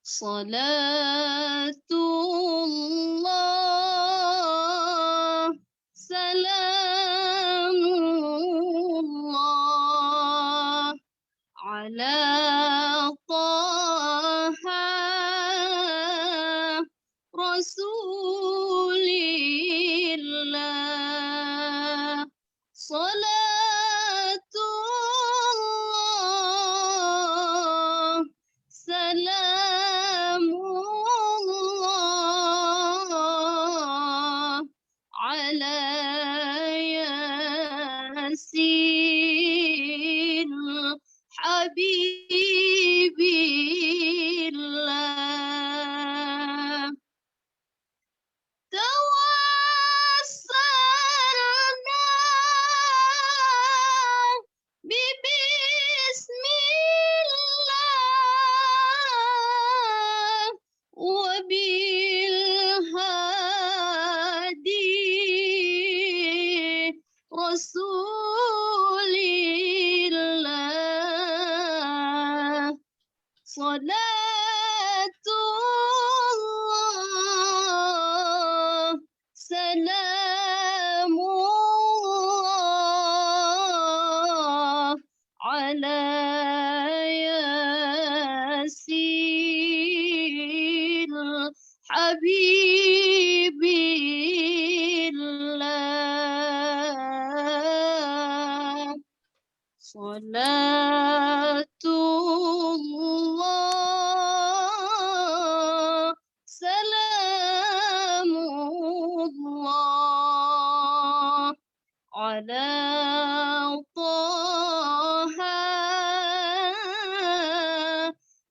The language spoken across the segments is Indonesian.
Salatullah, salamullah, ala Taha Rasulillah. Salatullah, salamullah, ala Yasin Habibillah. Tawassalna bismillah wa bil hadi Rasulillah. Salatullah, salamullah, ala Yasin Habibillah. Salatullah, salamullah, ala Taha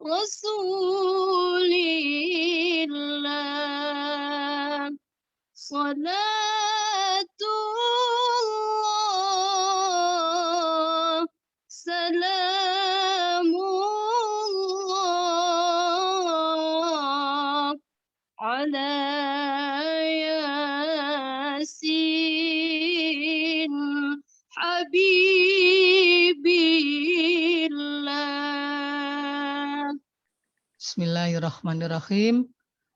Rasulillah. Salatullah, salamullah, ala Yasin Habibillah. Bismillahirrahmanirrahim.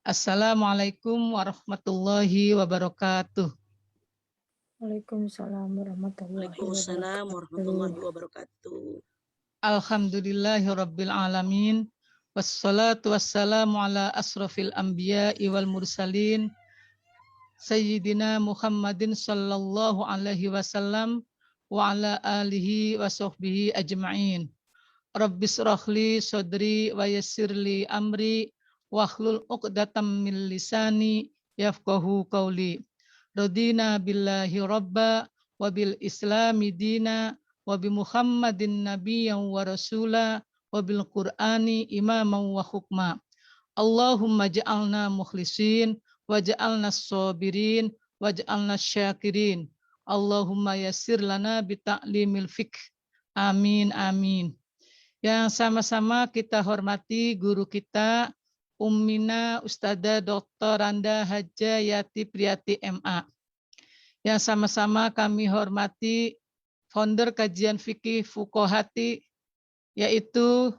Assalamualaikum warahmatullahi wabarakatuh. Waalaikumsalam warahmatullahi Waalaikumsalam warahmatullahi wabarakatuh. Alhamdulillahirabbil alamin. Wassalatu wassalamu ala asrofil anbiya'i wal mursalin Sayyidina Muhammadin sallallahu alaihi wasallam wa ala alihi wa sahbihi ajma'in. Rabbis rahli sodri wa yassirli amri wahlul uqdatam min lisani yafqahu qawli. Radina billahi rabba wa bil islami dina wa bi Muhammadin nabiyyan wa rasula wa bil qur'ani imaman wa hukma. Allahumma ja'alna mukhlisin wa ja'alna sabirin wa ja'alna syakirin. Allahumma yassir lana bi ta'limil fiqh. Amin amin. Yang sama-sama kita hormati guru kita Ummina Ustadzah Dr. Randa Haja Yati Priyati MA. Yang sama-sama kami hormati founder kajian fikih Fuqohati, yaitu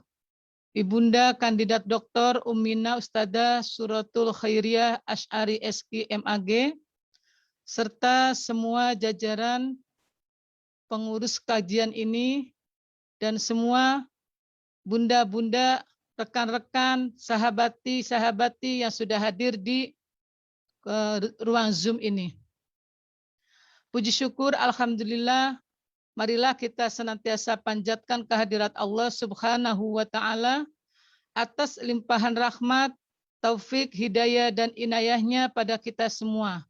Ibunda Kandidat Dr. Ummina Ustadzah Suratul Khairiyah Asy'ari SQ MAG, serta semua jajaran pengurus kajian ini dan semua bunda-bunda, rekan-rekan, sahabati yang sudah hadir di ruang Zoom ini. Puji syukur, alhamdulillah, marilah kita senantiasa panjatkan kehadirat Allah Subhanahu wa Ta'ala atas limpahan rahmat, taufik, hidayah, dan inayahnya pada kita semua.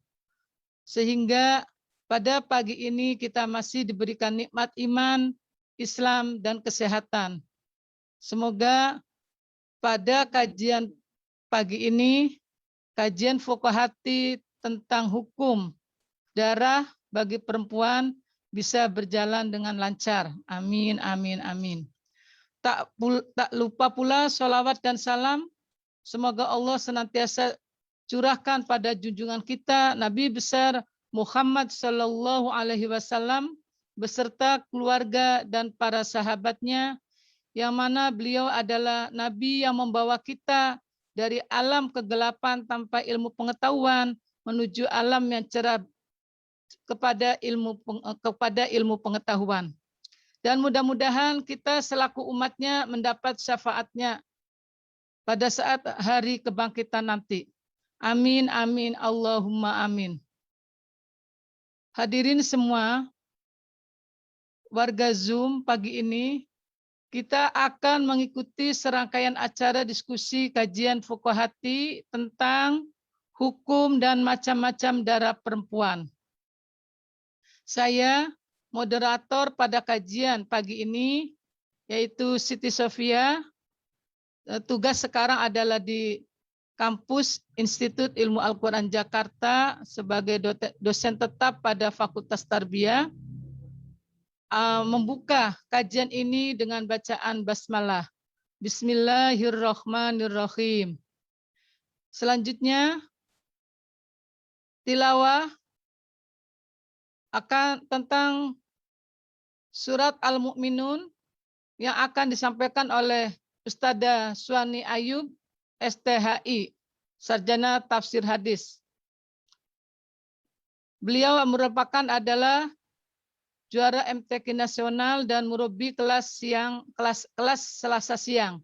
Sehingga pada pagi ini kita masih diberikan nikmat iman, Islam, dan kesehatan. Semoga pada kajian pagi ini, kajian Fuqohati tentang hukum darah bagi perempuan bisa berjalan dengan lancar. Amin, amin, amin. Tak lupa pula sholawat dan salam. Semoga Allah senantiasa curahkan pada junjungan kita, Nabi besar Muhammad Sallallahu Alaihi Wasallam, beserta keluarga dan para sahabatnya, yang mana beliau adalah Nabi yang membawa kita dari alam kegelapan tanpa ilmu pengetahuan menuju alam yang cerah kepada ilmu pengetahuan. Dan mudah-mudahan kita selaku umatnya mendapat syafaatnya pada saat hari kebangkitan nanti. Amin, amin, Allahumma amin. Hadirin semua, warga Zoom pagi ini, kita akan mengikuti serangkaian acara diskusi kajian fuqahati tentang hukum dan macam-macam darah perempuan. Saya moderator pada kajian pagi ini, yaitu Siti Sofia. Tugas sekarang adalah di kampus Institut Ilmu Al-Quran Jakarta sebagai dosen tetap pada Fakultas Tarbiyah. Membuka kajian ini dengan bacaan basmalah. Bismillahirrahmanirrahim. Selanjutnya, tilawah akan tentang surat Al-Mu'minun yang akan disampaikan oleh Ustadzah Suwani Ayub, STHI, Sarjana Tafsir Hadis. Beliau merupakan adalah juara MTQ nasional dan murabi kelas Selasa siang.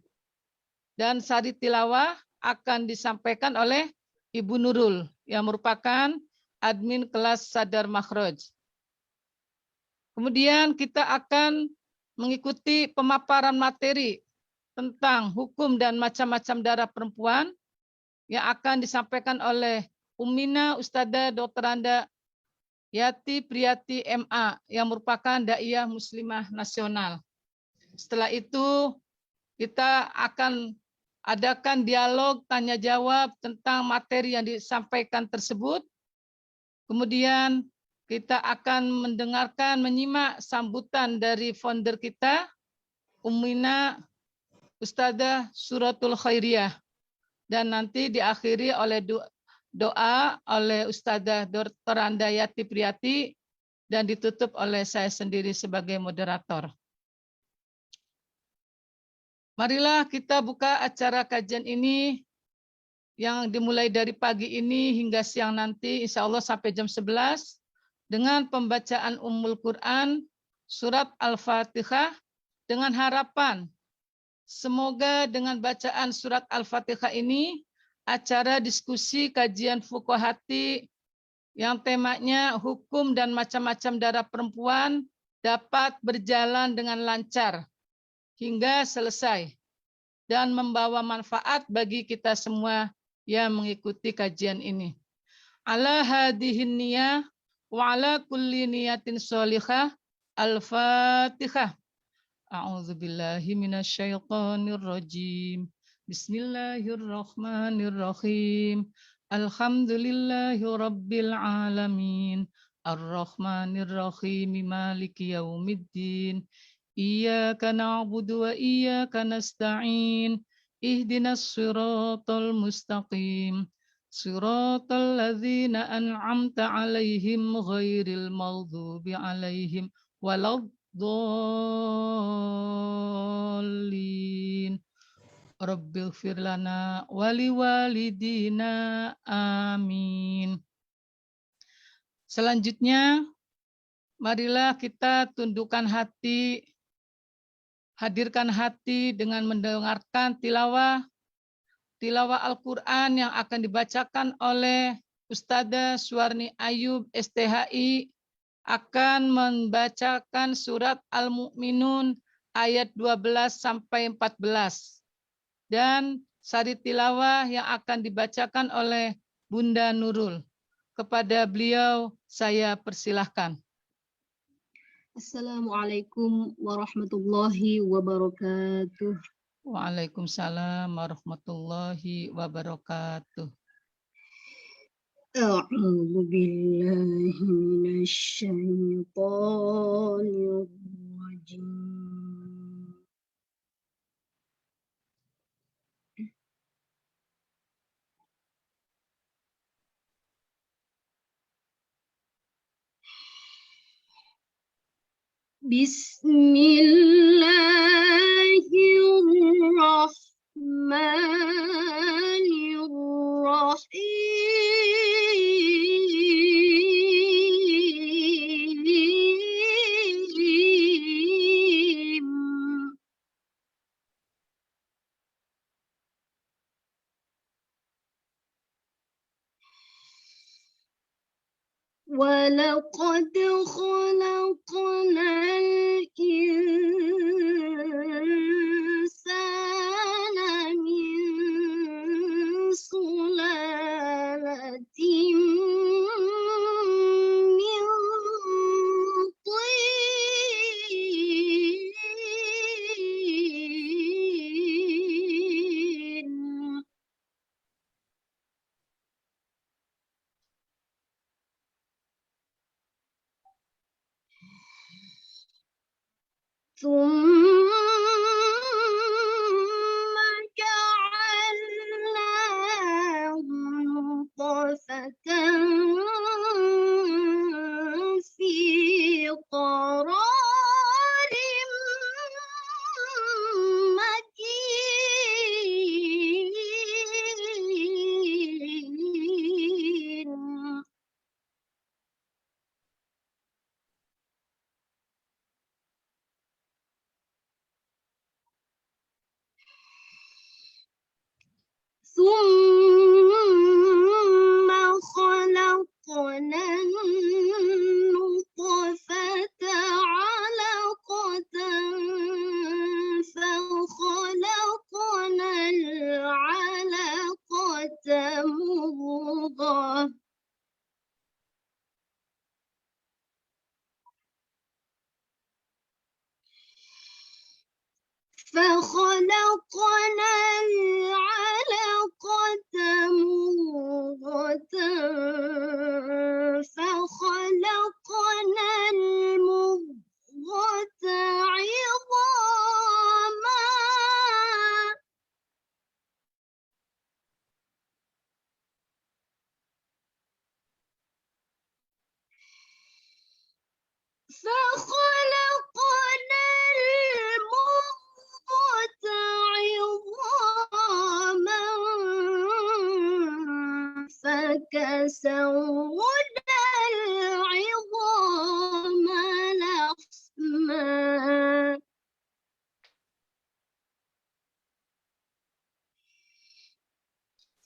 Dan sari tilawah akan disampaikan oleh Ibu Nurul yang merupakan admin kelas Sadar Makhraj. Kemudian kita akan mengikuti pemaparan materi tentang hukum dan macam-macam darah perempuan yang akan disampaikan oleh Ummina Ustadzah Dr. Anda Yati Priyati MA yang merupakan Daiyah Muslimah Nasional. Setelah itu kita akan adakan dialog tanya jawab tentang materi yang disampaikan tersebut. Kemudian kita akan menyimak sambutan dari founder kita, Ummina Ustadzah Suratul Khairiyah. Dan nanti diakhiri oleh doa oleh Ustadzah Dr. Anda Yati Priyati dan ditutup oleh saya sendiri sebagai moderator. Marilah kita buka acara kajian ini yang dimulai dari pagi ini hingga siang nanti, insya Allah sampai jam 11, dengan pembacaan Ummul Quran, surat Al-Fatihah, dengan harapan semoga dengan bacaan surat Al-Fatihah ini, acara diskusi kajian fuqahati yang temanya hukum dan macam-macam darah perempuan dapat berjalan dengan lancar hingga selesai dan membawa manfaat bagi kita semua yang mengikuti kajian ini. Ala hadihin niyah wa ala kulli niyatin sholihah. Al-Fatihah. A'udzu billahi minasyaitonir rajim. Bismillahirrahmanirrahim. Alhamdulillahi rabbil alamin. Ar-Rahmanir-Rahim. Maliki yaumiddin. Iyyaka na'budu wa iyyaka nasta'in. Ihdinas siratal mustaqim. Siratal ladzina an'amta 'alaihim ghairil maghdubi 'alaihim waladdallin. Rabbighfir lana wali walidina. Amin. Selanjutnya, marilah kita tundukkan hati, hadirkan hati dengan mendengarkan tilawah Al-Quran yang akan dibacakan oleh Ustadzah Suwarni Ayub, STHI, akan membacakan surat Al-Mu'minun ayat 12 sampai 14. Dan sari tilawah yang akan dibacakan oleh Bunda Nurul. Kepada beliau saya persilahkan. Assalamualaikum warahmatullahi wabarakatuh. Waalaikumsalam warahmatullahi wabarakatuh. A'udzu billahi minasy syaithanir rajim. Bismillahirrahmanirrahim. ولقد خلقنا الإنسان من سلالة من طين ثم جعلناه نطفة في قرار مكين ثم خلقنا النطفة علقة فخلقنا العلقة مضغة فخلقنا العلقة مضغة فخلقنا المضغة عظاما فخلقنا المضغة عظاما فكسونا العظام لحما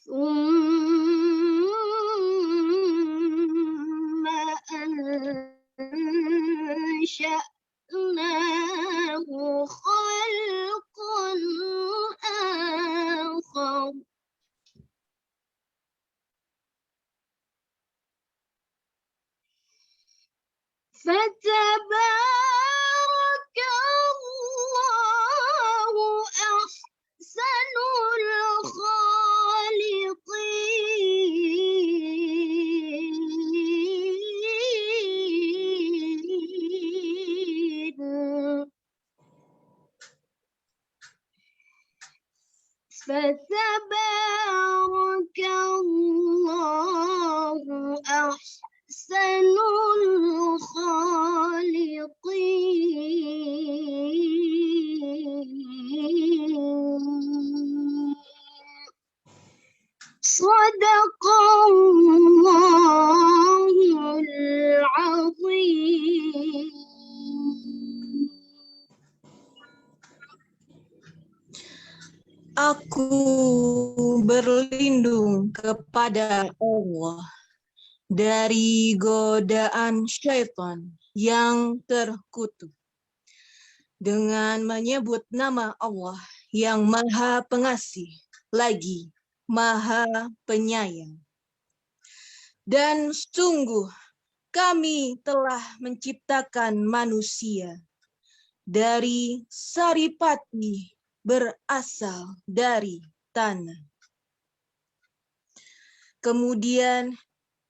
ثم أنشأناه خلقا آخر فتبارك الله أحسن الخالقين فتبارك الله أحسن الخالقين صدق الله العظيم. Aku berlindung kepada Allah dari godaan syaitan yang terkutuk dengan menyebut nama Allah yang Maha Pengasih lagi Maha Penyayang. Dan sungguh kami telah menciptakan manusia dari saripati berasal dari tanah. Kemudian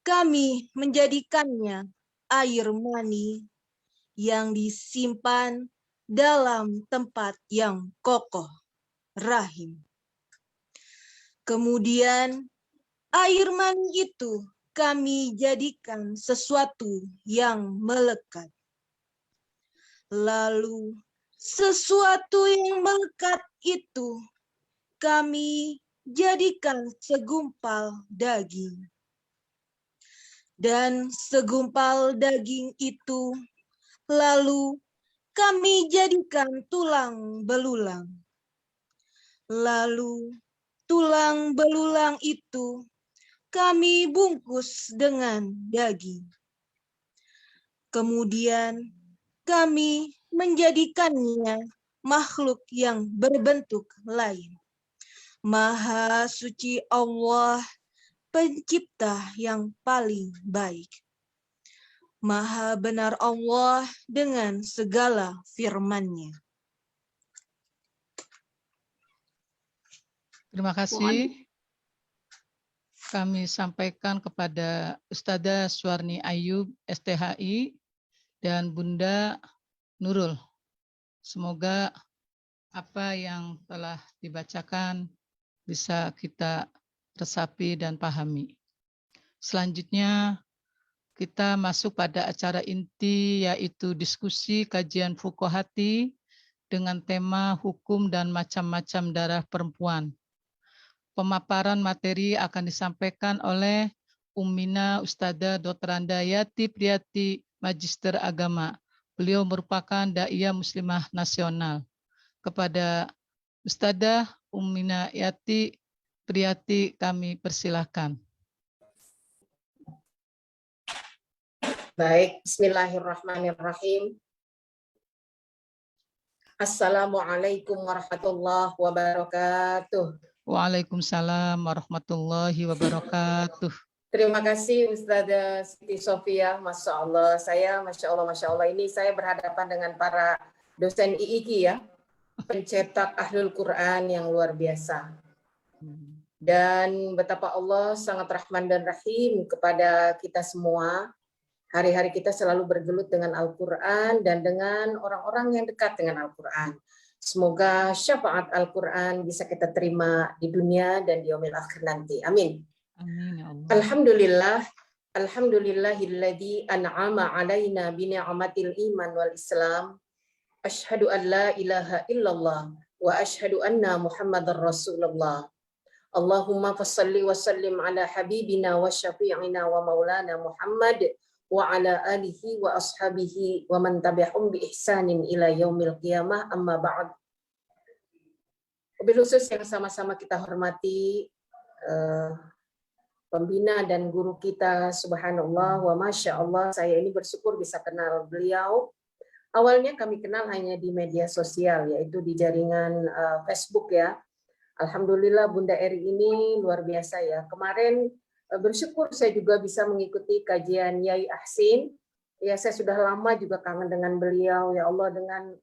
kami menjadikannya air mani yang disimpan dalam tempat yang kokoh, rahim. Kemudian air mani itu kami jadikan sesuatu yang melekat. Lalu sesuatu yang melekat itu kami jadikan segumpal daging. Dan segumpal daging itu lalu kami jadikan tulang belulang. Lalu tulang belulang itu kami bungkus dengan daging. Kemudian kami menjadikannya makhluk yang berbentuk lain. Maha suci Allah, pencipta yang paling baik. Maha benar Allah dengan segala firman-Nya. Terima kasih. Kami sampaikan kepada Ustadzah Suwarni Ayub, STHI, dan Bunda Nurul. Semoga apa yang telah dibacakan bisa kita resapi dan pahami. Selanjutnya, kita masuk pada acara inti, yaitu diskusi kajian fuqahati dengan tema hukum dan macam-macam darah perempuan. Pemaparan materi akan disampaikan oleh Ummina Ustadzah Dr. Andayati Priyati, Magister Agama. Beliau merupakan Da'iyah Muslimah Nasional. Kepada Ustadzah Ummina Yati Priyati kami persilahkan. Baik, bismillahirrahmanirrahim. Assalamualaikum warahmatullahi wabarakatuh. Waalaikumsalam warahmatullahi wabarakatuh. Terima kasih Ustazah Siti Sofia, Masya Allah. Masya Allah, ini saya berhadapan dengan para dosen IIKI ya, pencetak Ahlul Quran yang luar biasa. Dan betapa Allah sangat rahman dan rahim kepada kita semua. Hari-hari kita selalu bergelut dengan Al-Quran dan dengan orang-orang yang dekat dengan Al-Quran. Semoga syafaat Al-Quran bisa kita terima di dunia dan di yaumil akhir nanti. Amin. Amin ya Allah. Alhamdulillah. Alhamdulillahilladzi an'ama alaina bi ni'matil iman wal Islam. Asyhadu an la ilaha illallah wa asyhadu anna Muhammadar Rasulullah. Allahumma fassalli wa sallim ala habibina wa syafi'ina wa maulana Muhammad wa ala alihi wa ashabihi wa man tabi'ahum bi ihsanin ila yaumil qiyamah, amma ba'd. Wabil khusus yang sama-sama kita hormati pembina dan guru kita, subhanallah wa masya Allah, saya ini bersyukur bisa kenal beliau. Awalnya kami kenal hanya di media sosial, yaitu di jaringan Facebook ya. Alhamdulillah Bunda Eri ini luar biasa ya. Kemarin bersyukur saya juga bisa mengikuti kajian Yai Ahsin. Ya, saya sudah lama juga kangen dengan beliau. Ya Allah, dengan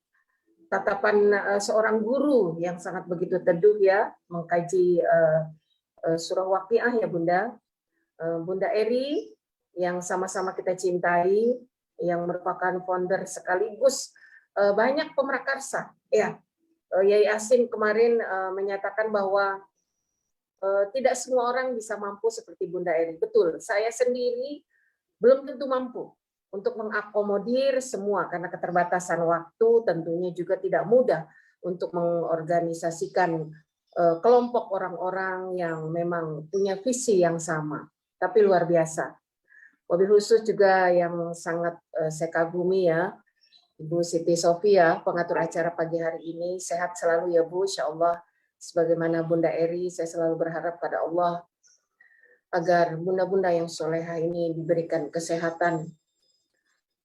tatapan seorang guru yang sangat begitu teduh ya, mengkaji surah Waqiah ya Bunda. Bunda Eri yang sama-sama kita cintai, yang merupakan founder sekaligus banyak pemrakarsa. Ya, Yai Ahsin kemarin menyatakan bahwa tidak semua orang bisa mampu seperti Bunda Eri. Betul, saya sendiri belum tentu mampu untuk mengakomodir semua karena keterbatasan waktu, tentunya juga tidak mudah untuk mengorganisasikan kelompok orang-orang yang memang punya visi yang sama. Tapi luar biasa. Wabil khusus juga yang sangat saya kagumi ya, Ibu Siti Sofia, pengatur acara pagi hari ini. Sehat selalu ya Bu, insya Allah. Sebagaimana Bunda Eri, saya selalu berharap pada Allah agar bunda-bunda yang solehah ini diberikan kesehatan.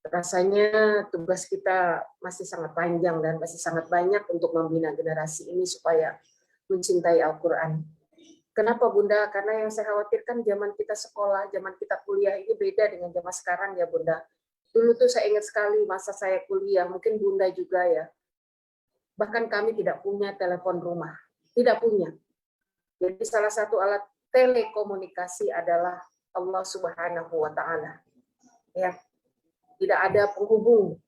Rasanya tugas kita masih sangat panjang dan masih sangat banyak untuk membina generasi ini supaya mencintai Al-Quran. Kenapa Bunda? Karena yang saya khawatirkan zaman kita sekolah, zaman kita kuliah ini beda dengan zaman sekarang ya Bunda. Dulu tuh saya ingat sekali masa saya kuliah, mungkin Bunda juga ya. Bahkan kami tidak punya telepon rumah. Tidak punya. Jadi salah satu alat telekomunikasi adalah Allah Subhanahu wa Ta'ala. Ya, tidak ada penghubung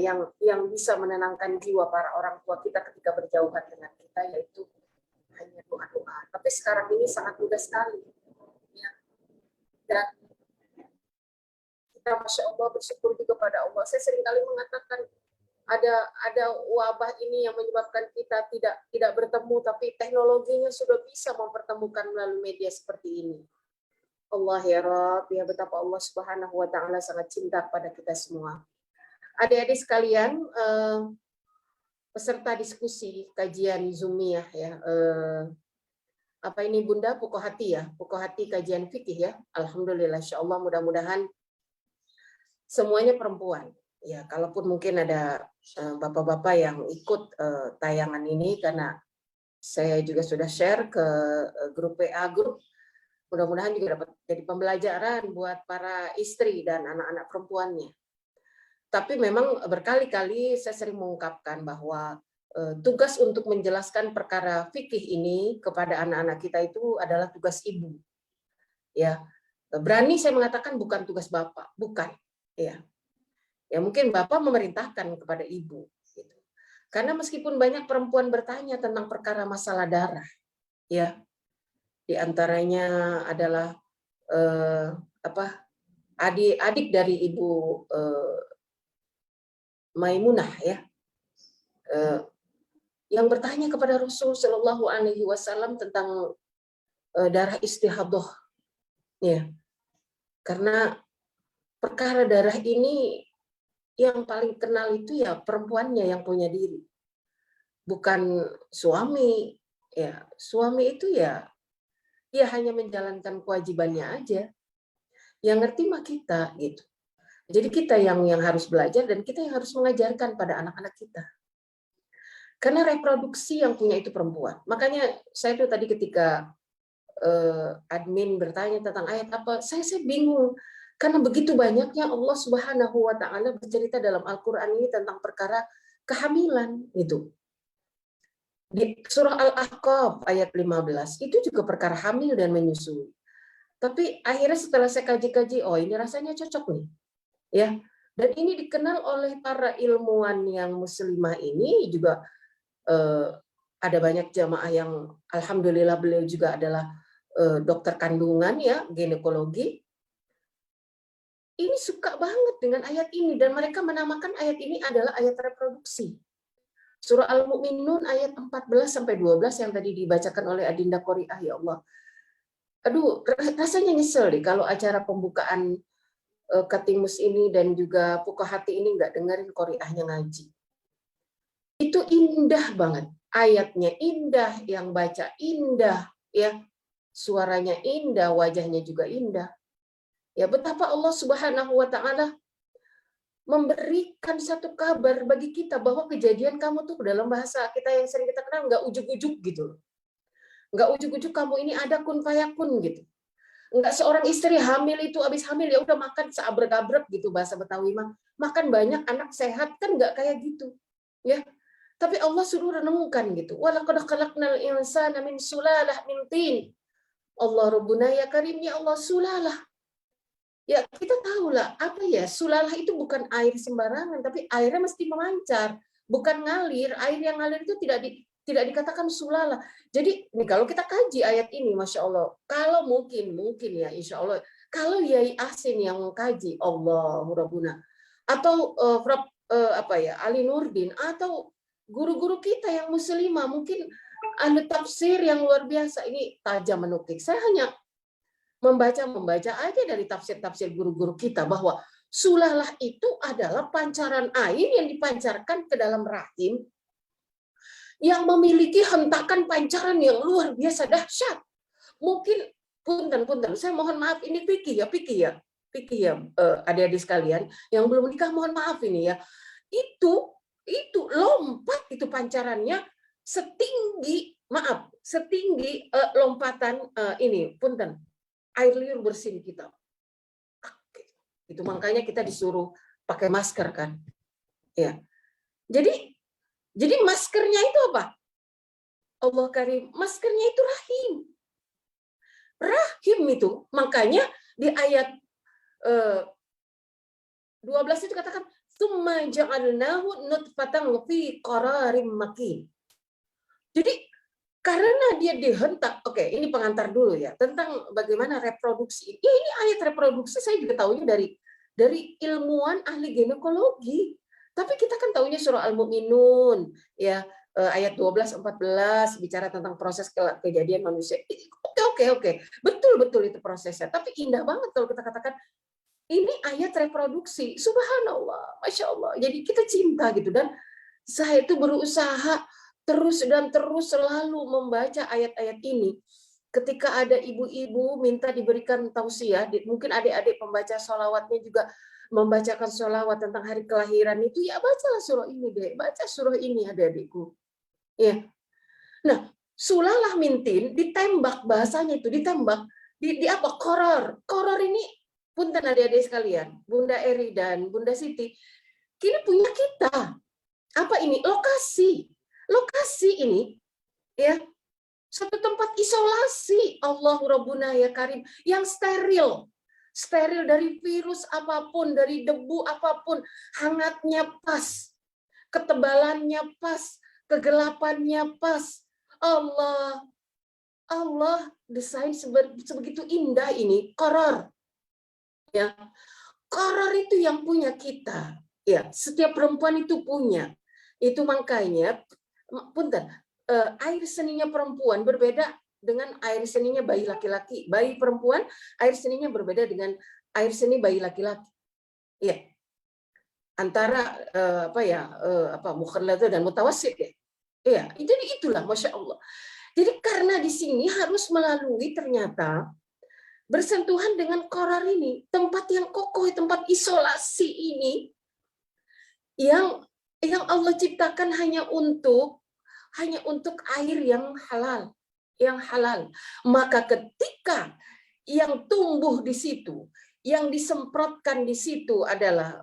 yang bisa menenangkan jiwa para orang tua kita ketika berjauhan dengan kita, yaitu hanya doa-doa. Tapi sekarang ini sangat mudah sekali. Ya. Dan kita Masya Allah bersyukur juga pada Allah. Saya seringkali mengatakan ada wabah ini yang menyebabkan kita tidak bertemu, tapi teknologinya sudah bisa mempertemukan melalui media seperti ini. Allah ya Rabb, ya betapa Allah Subhanahu wa Ta'ala sangat cinta pada kita semua. Adik-adik sekalian, peserta diskusi kajian Zoomiyah ya. Apa ini Bunda? Fuqahati ya, Fuqahati kajian fikih ya. Alhamdulillah, insyaallah mudah-mudahan semuanya perempuan. Ya, kalaupun mungkin ada bapak-bapak yang ikut tayangan ini, karena saya juga sudah share ke grup PA grup, mudah-mudahan juga dapat jadi pembelajaran buat para istri dan anak-anak perempuannya. Tapi memang berkali-kali saya sering mengungkapkan bahwa tugas untuk menjelaskan perkara fikih ini kepada anak-anak kita itu adalah tugas ibu. Ya, berani saya mengatakan bukan tugas bapak, bukan. Ya, ya mungkin bapak memerintahkan kepada ibu. Gitu. Karena meskipun banyak perempuan bertanya tentang perkara masalah darah, ya, di antaranya adalah adik dari ibu Maimunah, ya, yang bertanya kepada Rasul Shallallahu Alaihi Wasallam tentang darah istihadah, ya, karena perkara darah ini yang paling kenal itu ya perempuannya yang punya diri, bukan suami. Ya, suami itu ya dia hanya menjalankan kewajibannya aja. Yang ngerti mah kita, gitu. Jadi kita yang harus belajar dan kita yang harus mengajarkan pada anak-anak kita. Karena reproduksi yang punya itu perempuan. Makanya saya tuh tadi ketika admin bertanya tentang ayat apa, saya bingung. Karena begitu banyaknya Allah Subhanahu wa Ta'ala bercerita dalam Al-Quran ini tentang perkara kehamilan. Gitu. Di surah Al-Ahqaf ayat 15, itu juga perkara hamil dan menyusui. Tapi akhirnya setelah saya kaji-kaji, oh ini rasanya cocok nih. Ya, dan ini dikenal oleh para ilmuwan yang muslimah ini juga ada banyak jamaah yang alhamdulillah beliau juga adalah dokter kandungan, ya, ginekologi. Ini suka banget dengan ayat ini dan mereka menamakan ayat ini adalah ayat reproduksi. Surah Al-Mu'minun ayat 14-12 yang tadi dibacakan oleh Adinda Qori'ah, ya Allah. Aduh, rasanya nyesel deh kalau acara pembukaan Katimus ini dan juga Pukahati ini nggak dengerin Qori'ahnya ngaji. Itu indah banget. Ayatnya indah, yang baca indah, ya, suaranya indah, wajahnya juga indah. Ya, betapa Allah Subhanahu wa Ta'ala memberikan satu kabar bagi kita bahwa kejadian kamu tuh dalam bahasa kita yang sering kita kenal nggak ujuk-ujuk gitu. Nggak ujuk-ujuk kamu ini ada kun fayakun gitu. Nggak seorang istri hamil itu habis hamil ya udah makan seabrek-abrek gitu bahasa Betawi mah. Makan banyak anak sehat kan nggak kayak gitu. Ya. Tapi Allah suruh renungkan gitu. Walaqad khalaqnal insana min sulalah min tin. Allah Rabbuna ya Karim, ya Allah sulalah. Ya kita tahu lah apa ya, sulalah itu bukan air sembarangan tapi airnya mesti memancar, bukan ngalir. Air yang ngalir itu tidak dikatakan sulalah. Jadi nih, kalau kita kaji ayat ini, Masya Allah, kalau mungkin ya Insya Allah, kalau Yai Asin yang mengkaji Allah Rabbuna, atau Ali Nurdin, atau guru-guru kita yang muslimah, mungkin ada tafsir yang luar biasa, ini tajam menukik. Saya hanya membaca aja dari tafsir-tafsir guru-guru kita bahwa sulalah itu adalah pancaran air yang dipancarkan ke dalam rahim yang memiliki hentakan pancaran yang luar biasa dahsyat. Mungkin punten, saya mohon maaf ini pikir ya adik-adik sekalian yang belum nikah, mohon maaf ini ya. Itu lompat itu pancarannya setinggi lompatan ini punten air liur bersin kita. Itu makanya kita disuruh pakai masker kan. Ya. Jadi maskernya itu apa? Allah Karim, maskernya itu rahim. Rahim itu, makanya di ayat 12 itu katakan, "Tsumma ja'alnahu nutfatan fi qararim makin." Jadi karena dia dihentak, oke, ini pengantar dulu ya tentang bagaimana reproduksi. Ya, ini ayat reproduksi saya juga tahunya dari ilmuwan ahli ginekologi. Tapi kita kan tahunya surah Al-Mu'minun, ya, ayat 12-14 bicara tentang proses kejadian manusia. Oke. Betul itu prosesnya. Tapi indah banget kalau kita katakan ini ayat reproduksi. Subhanallah, Masya Allah. Jadi kita cinta gitu. Dan saya itu berusaha terus selalu membaca ayat-ayat ini. Ketika ada ibu-ibu minta diberikan tausiah, mungkin adik-adik pembaca sholawatnya juga membacakan sholawat tentang hari kelahiran itu, ya bacalah surah ini deh, baca surah ini adik-adikku. Ya. Nah, sulalah mintin ditembak, bahasanya itu ditembak di apa? Koror. Koror ini punten adik-adik sekalian, Bunda Eri dan Bunda Siti, kini punya kita. Apa ini? Lokasi. Lokasi ini ya, satu tempat isolasi, Allahu Rabbuna ya Karim, yang steril. Steril dari virus apapun, dari debu apapun, hangatnya pas, ketebalannya pas, kegelapannya pas. Allah desain sebegitu indah ini, koror. Ya. Koror itu yang punya kita. Ya, setiap perempuan itu punya. Itu makanya, punten, air seninya perempuan berbeda dengan air seninya bayi laki-laki. Bayi perempuan, air seninya berbeda dengan air seni bayi laki-laki. Ya. Antara mukhalladhah dan mutawassit ya. Iya, jadi itulah Masya Allah. Jadi karena di sini harus melalui ternyata bersentuhan dengan koror ini, tempat yang kokoh, tempat isolasi ini yang Allah ciptakan hanya untuk air yang halal. Maka ketika yang tumbuh di situ, yang disemprotkan di situ adalah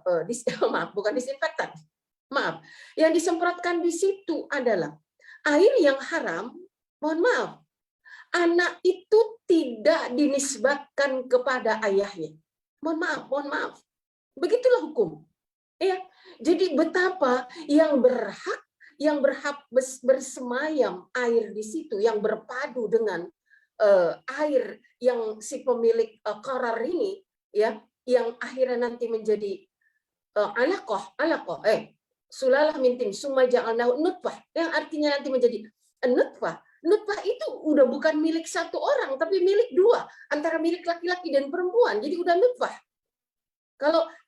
bukan disinfektan. Maaf, yang disemprotkan di situ adalah air yang haram. Mohon maaf, anak itu tidak dinisbatkan kepada ayahnya. Mohon maaf. Begitulah hukum. Ya, jadi betapa yang berhak bersemayam air di situ, yang berpadu dengan air yang si pemilik qarar ini, ya, yang akhirnya nanti menjadi alaqah, sulalah mintin summa ja'alnahu nutfah, yang artinya nanti menjadi nutfah. Nutfah itu udah bukan milik satu orang, tapi milik dua, antara milik laki-laki dan perempuan. Jadi udah nutfah.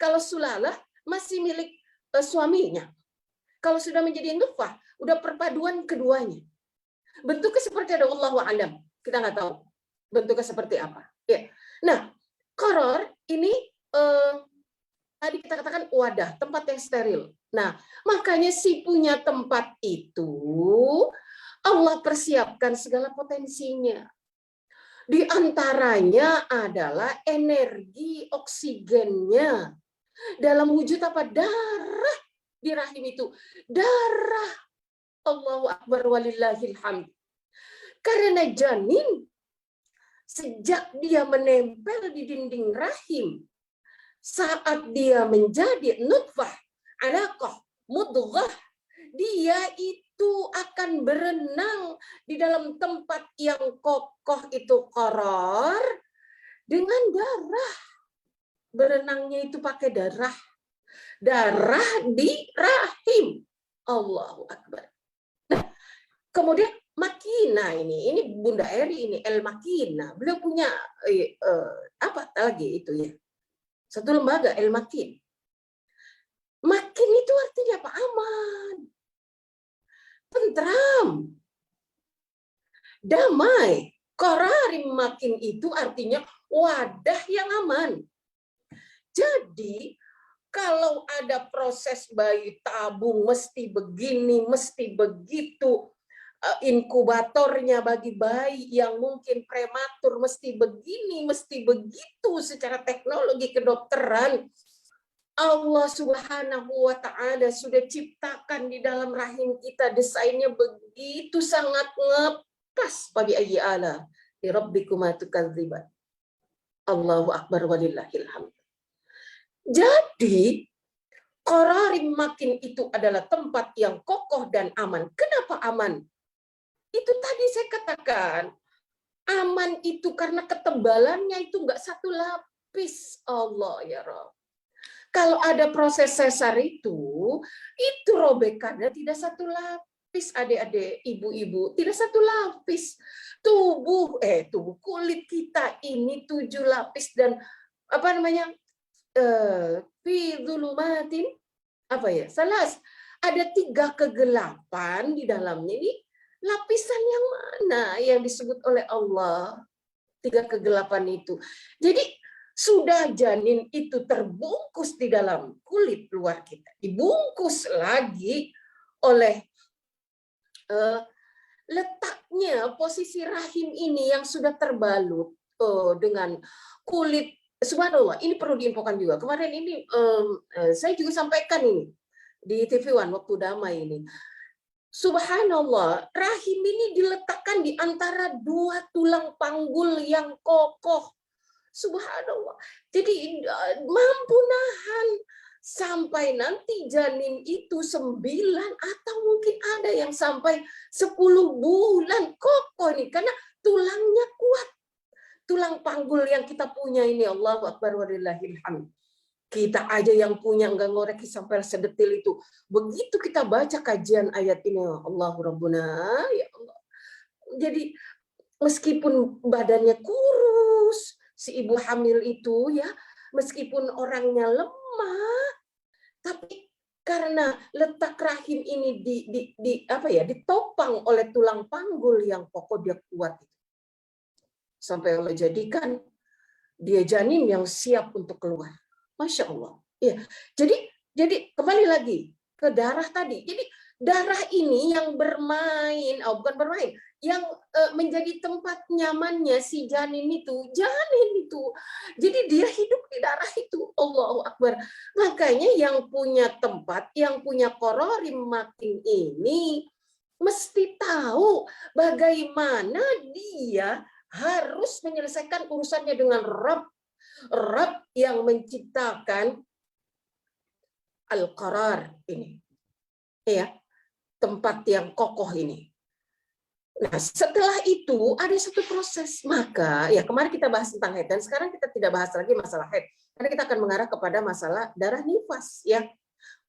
Kalau sulalah masih milik suaminya. Kalau sudah menjadi nutfah, udah perpaduan keduanya. Bentuknya seperti ada Allahu a'lam. Kita nggak tahu bentuknya seperti apa. Ya. Nah, koror ini tadi kita katakan wadah, tempat yang steril. Nah, makanya si punya tempat itu Allah persiapkan segala potensinya. Di antaranya adalah energi oksigennya dalam wujud apa? Darah di rahim itu. Darah. Allahu Akbar walillahil hamd. Karena janin sejak dia menempel di dinding rahim, saat dia menjadi nutfah, alaqah, mudghah, dia itu akan berenang di dalam tempat yang kokoh itu qaror dengan darah. Berenangnya itu pakai darah. Darah di rahim. Allahu Akbar. Nah, kemudian Makina ini Bunda Eri ini El Makina. Beliau punya apa lagi itu ya? Satu lembaga El Makin. Makin itu artinya apa? Aman. Tentram. Damai. Qararim makin itu artinya wadah yang aman. Jadi kalau ada proses bayi tabung mesti begini, mesti begitu, inkubatornya bagi bayi yang mungkin prematur mesti begini, mesti begitu secara teknologi kedokteran. Allah Subhanahu wa Ta'ala sudah ciptakan di dalam rahim kita, desainnya begitu sangat ngepas. Pabi ayyi ala li rabbikuma tukadziban. Allahu Akbar walillahil hamd. Jadi qararim makin itu adalah tempat yang kokoh dan aman. Kenapa aman? Itu tadi saya katakan, aman itu karena ketebalannya itu enggak satu lapis. Allah ya Rabb. Kalau ada proses sesar itu robekannya tidak satu lapis, adik-adik, ibu-ibu, tidak satu lapis. Tubuh kulit kita ini 7 lapis dan apa namanya? Fi dzulumatin salas, ada 3 kegelapan di dalamnya. Ini lapisan yang mana yang disebut oleh Allah 3 kegelapan itu? Jadi sudah janin itu terbungkus di dalam kulit luar kita, dibungkus lagi oleh letaknya posisi rahim ini yang sudah terbalut dengan kulit. Subhanallah, ini perlu diinfokan juga. Kemarin ini saya juga sampaikan ini di TV One waktu damai ini. Subhanallah, rahim ini diletakkan di antara dua tulang panggul yang kokoh. Subhanallah. Jadi mampu nahan sampai nanti janin itu 9 atau mungkin ada yang sampai 10 bulan kokoh nih, karena tulangnya kuat. Tulang panggul yang kita punya ini, Allahu Akbar walillahil hamd. Kita aja yang punya nggak ngorek sampai sedetil itu. Begitu kita baca kajian ayat ini, Allahu Rabbuna, ya Allah. Jadi meskipun badannya kurus, si ibu hamil itu ya, meskipun orangnya lemah, tapi karena letak rahim ini ditopang oleh tulang panggul yang kokoh, dia kuat. Sampai Allah jadikan dia janin yang siap untuk keluar. Masya Allah. Ya. Jadi kembali lagi ke darah tadi. Jadi darah ini yang bermain, bukan bermain, yang menjadi tempat nyamannya si janin itu. Jadi dia hidup di darah itu. Allahu Akbar. Makanya yang punya tempat, yang punya qararim makin ini mesti tahu bagaimana dia harus menyelesaikan urusannya dengan Rabb yang menciptakan al-qarar ini. Ya, tempat yang kokoh ini. Nah, setelah itu ada satu proses. Maka ya kemarin kita bahas tentang haid, dan sekarang kita tidak bahas lagi masalah haid, karena kita akan mengarah kepada masalah darah nifas, ya.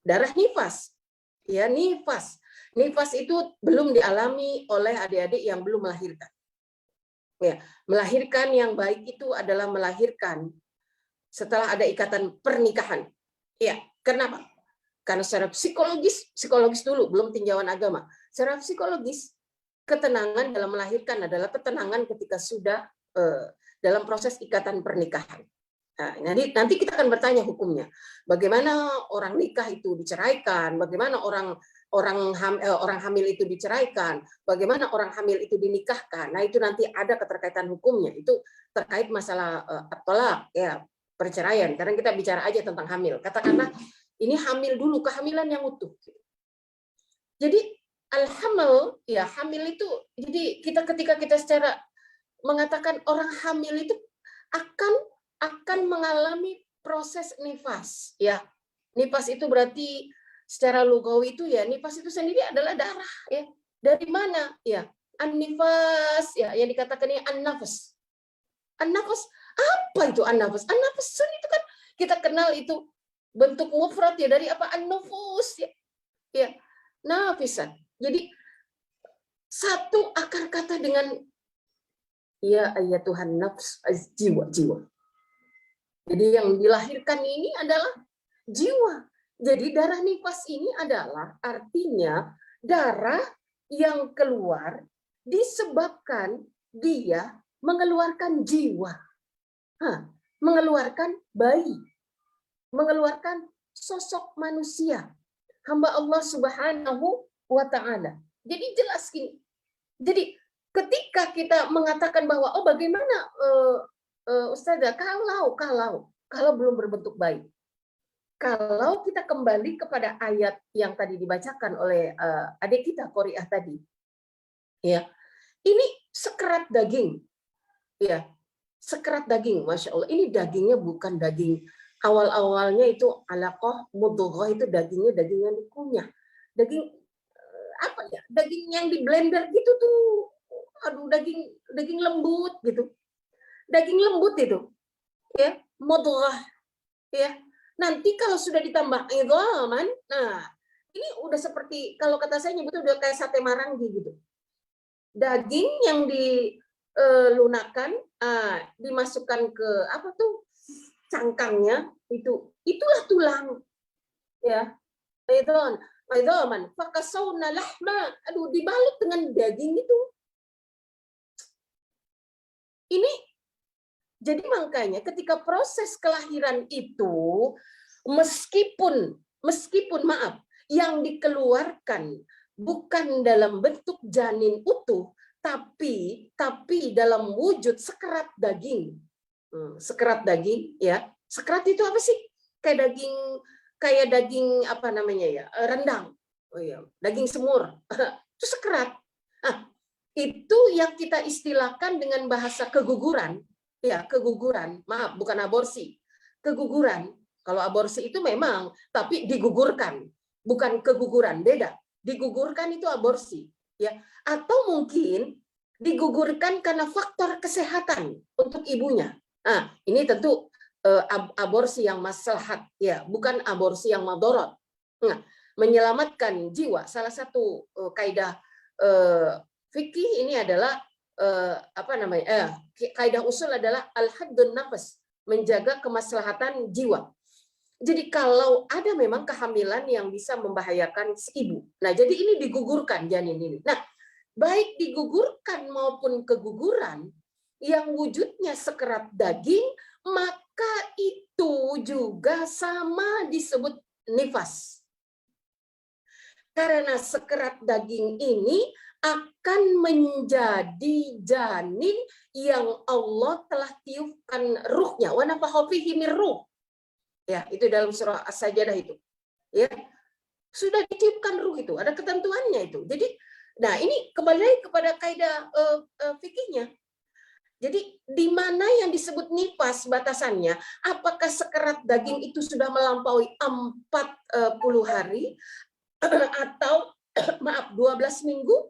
Darah nifas. Ya, nifas. Nifas itu belum dialami oleh adik-adik yang belum melahirkan. Ya, melahirkan yang baik itu adalah melahirkan setelah ada ikatan pernikahan. Ya, kenapa? Karena secara psikologis dulu, belum tinjauan agama. Secara psikologis, ketenangan dalam melahirkan adalah ketenangan ketika sudah dalam proses ikatan pernikahan. Nah, nanti kita akan bertanya hukumnya. Bagaimana orang nikah itu diceraikan? Bagaimana orang hamil itu diceraikan? Bagaimana orang hamil itu dinikahkan? Nah, itu nanti ada keterkaitan hukumnya. Itu terkait masalah tolak, ya, perceraian. Karena kita bicara aja tentang hamil. Katakanlah ini hamil dulu, kehamilan yang utuh. Jadi al-hamil, ya, hamil itu, jadi ketika kita secara mengatakan orang hamil itu akan mengalami proses nifas, ya. Nifas itu berarti secara lugawi itu ya, nifas itu sendiri adalah darah, ya. Dari mana? Ya, an-nifas, ya, yang dikatakan ini an-nafas. An-nafas, apa itu an-nafas? An-nafas itu kan kita kenal itu bentuk mufrad ya, dari apa? An-nufus, ya. Ya, nafisan. Jadi satu akar kata dengan ya ayatuhan nafs, jiwa. Jadi yang dilahirkan ini adalah jiwa. Jadi darah nifas ini adalah artinya darah yang keluar disebabkan dia mengeluarkan jiwa, mengeluarkan bayi, mengeluarkan sosok manusia, hamba Allah Subhanahu wa Ta'ala. Jadi jelas ini. Jadi ketika kita mengatakan bahwa bagaimana Ustazah kalau belum berbentuk bayi, kalau kita kembali kepada ayat yang tadi dibacakan oleh adik kita Qoriah tadi, ya, ini sekerat daging, ya, sekerat daging, masya Allah. Ini dagingnya bukan daging awal-awalnya itu alaqah mudghah, itu daging yang dikunyah, daging apa ya, daging yang di blender gitu tuh, aduh, daging lembut gitu. Daging lembut itu, ya, mudghah, ya. Nanti kalau sudah ditambah idhaman, nah ini udah seperti, kalau kata saya nyebutnya udah kayak sate marangi gitu. Daging yang dilunakan, dimasukkan ke apa tuh cangkangnya, itulah tulang, ya. Idhaman, fakasawna lahma, aduh, dibalut dengan daging itu. Ini Jadi makanya ketika proses kelahiran itu, meskipun maaf, yang dikeluarkan bukan dalam bentuk janin utuh, tapi dalam wujud sekerat daging. Sekerat daging, ya. Sekerat itu apa sih? Kayak daging apa namanya ya? Rendang. Oh iya, daging semur. Itu sekerat. Nah, itu yang kita istilahkan dengan bahasa keguguran. Ya, keguguran. Maaf, bukan aborsi. Keguguran. Kalau aborsi itu memang, tapi digugurkan. Bukan keguguran, beda. Digugurkan itu aborsi. Ya. Atau mungkin digugurkan karena faktor kesehatan untuk ibunya. Nah, ini tentu aborsi yang maslahat, ya, bukan aborsi yang madorot. Nah, menyelamatkan jiwa. Salah satu kaidah fikih ini adalah kaidah usul adalah al-haddun nafas, menjaga kemaslahatan jiwa. Jadi kalau ada memang kehamilan yang bisa membahayakan si ibu. Nah, jadi ini digugurkan janin ini. Nah, baik digugurkan maupun keguguran yang wujudnya sekerat daging, maka itu juga sama disebut nifas. Karena sekerat daging ini akan menjadi janin yang Allah telah tiupkan ruhnya. Wa nafakha fihi min ruh. Ya, itu dalam surah As-Sajdah itu. Ya. Sudah ditiupkan ruh itu, ada ketentuannya itu. Jadi, nah ini kembali lagi kepada kaidah fikihnya. Jadi di mana yang disebut nifas batasannya? Apakah sekerat daging itu sudah melampaui 40 hari atau maaf 12 minggu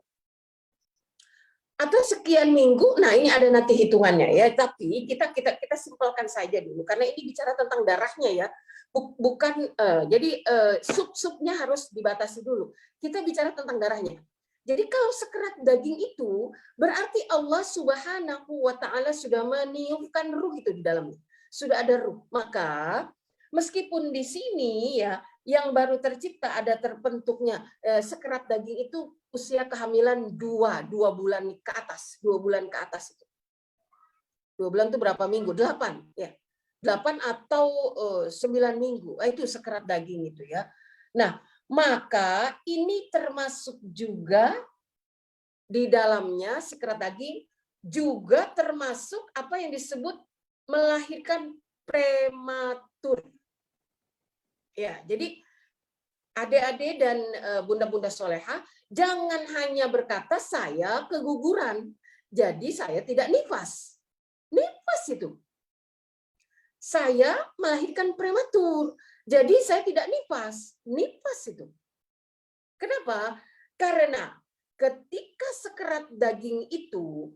atau sekian minggu? Nah, ini ada nanti hitungannya ya, tapi kita simpelkan saja dulu karena ini bicara tentang darahnya ya. Bukan jadi sub-subnya harus dibatasi dulu. Kita bicara tentang darahnya. Jadi kalau sekerat daging itu berarti Allah Subhanahu wa taala sudah meniupkan ruh itu di dalamnya. Sudah ada ruh. Maka meskipun di sini ya yang baru tercipta ada terbentuknya sekerat daging itu usia kehamilan 2 bulan ke atas, 2 bulan ke atas itu. 2 bulan itu berapa minggu? 8 ya. 8 atau 9 minggu. Itu sekerat daging itu ya. Nah, maka ini termasuk juga di dalamnya sekerat daging juga termasuk apa yang disebut melahirkan prematur. Ya, jadi adik-adik dan bunda-bunda soleha jangan hanya berkata saya keguguran, jadi saya tidak nifas. Nifas itu. Saya melahirkan prematur, jadi saya tidak nifas. Nifas itu. Kenapa? Karena ketika sekerat daging itu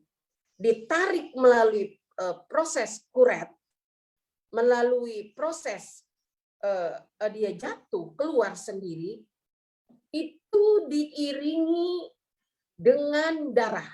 ditarik melalui proses kuret, melalui proses dia jatuh keluar sendiri, itu diiringi dengan darah.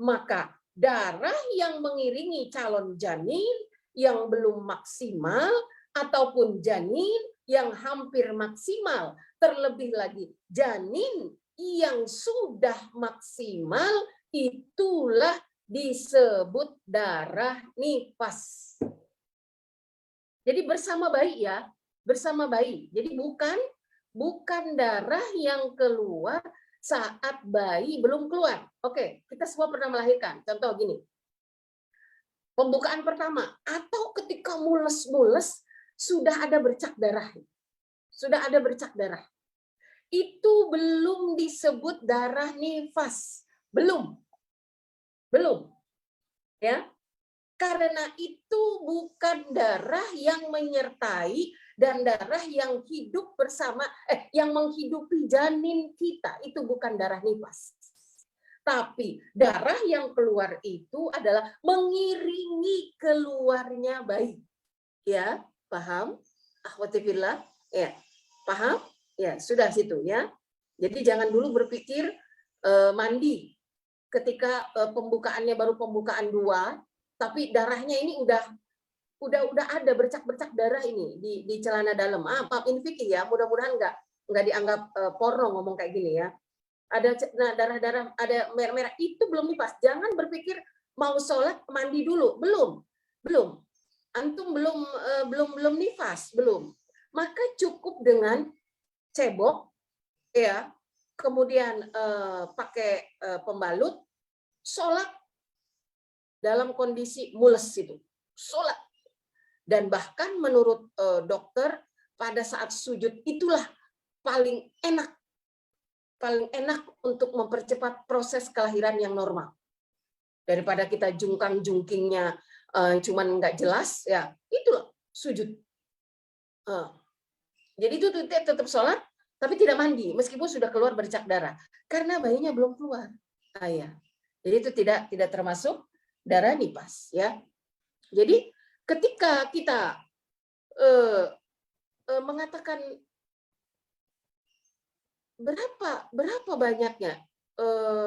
Maka darah yang mengiringi calon janin yang belum maksimal ataupun janin yang hampir maksimal, terlebih lagi janin yang sudah maksimal, itulah disebut darah nifas. Jadi bersama bayi ya, bersama bayi. Jadi bukan darah yang keluar saat bayi belum keluar. Oke, kita semua pernah melahirkan. Contoh gini. Pembukaan pertama atau ketika mules-mules sudah ada bercak darah. Sudah ada bercak darah. Itu belum disebut darah nifas. Belum. Belum. Ya. Karena itu bukan darah yang menyertai dan darah yang hidup bersama yang menghidupi janin kita, itu bukan darah nifas. Tapi darah yang keluar itu adalah mengiringi keluarnya bayi. Ya, paham? Akhwati fillah, ya. Paham? Ya, sudah situ ya. Jadi jangan dulu berpikir mandi ketika pembukaannya baru pembukaan 2, tapi darahnya ini udah ada bercak-bercak darah ini di celana dalam. Maaf, ini fikih ya, mudah-mudahan nggak dianggap porno ngomong kayak gini ya. Ada darah-darah, ada merah-merah, itu belum nifas. Jangan berpikir mau sholat mandi dulu, belum. Belum. Antum belum nifas, belum. Maka cukup dengan cebok, ya, kemudian pakai pembalut, sholat dalam kondisi mules itu, sholat. Dan bahkan menurut dokter pada saat sujud itulah paling enak untuk mempercepat proses kelahiran yang normal. Daripada kita jungkang-jungkingnya cuman nggak jelas, ya itulah sujud. Jadi itu tetap sholat, tapi tidak mandi meskipun sudah keluar bercak darah karena bayinya belum keluar. Ya. Jadi itu tidak termasuk darah nifas, ya. Jadi ketika kita mengatakan berapa banyaknya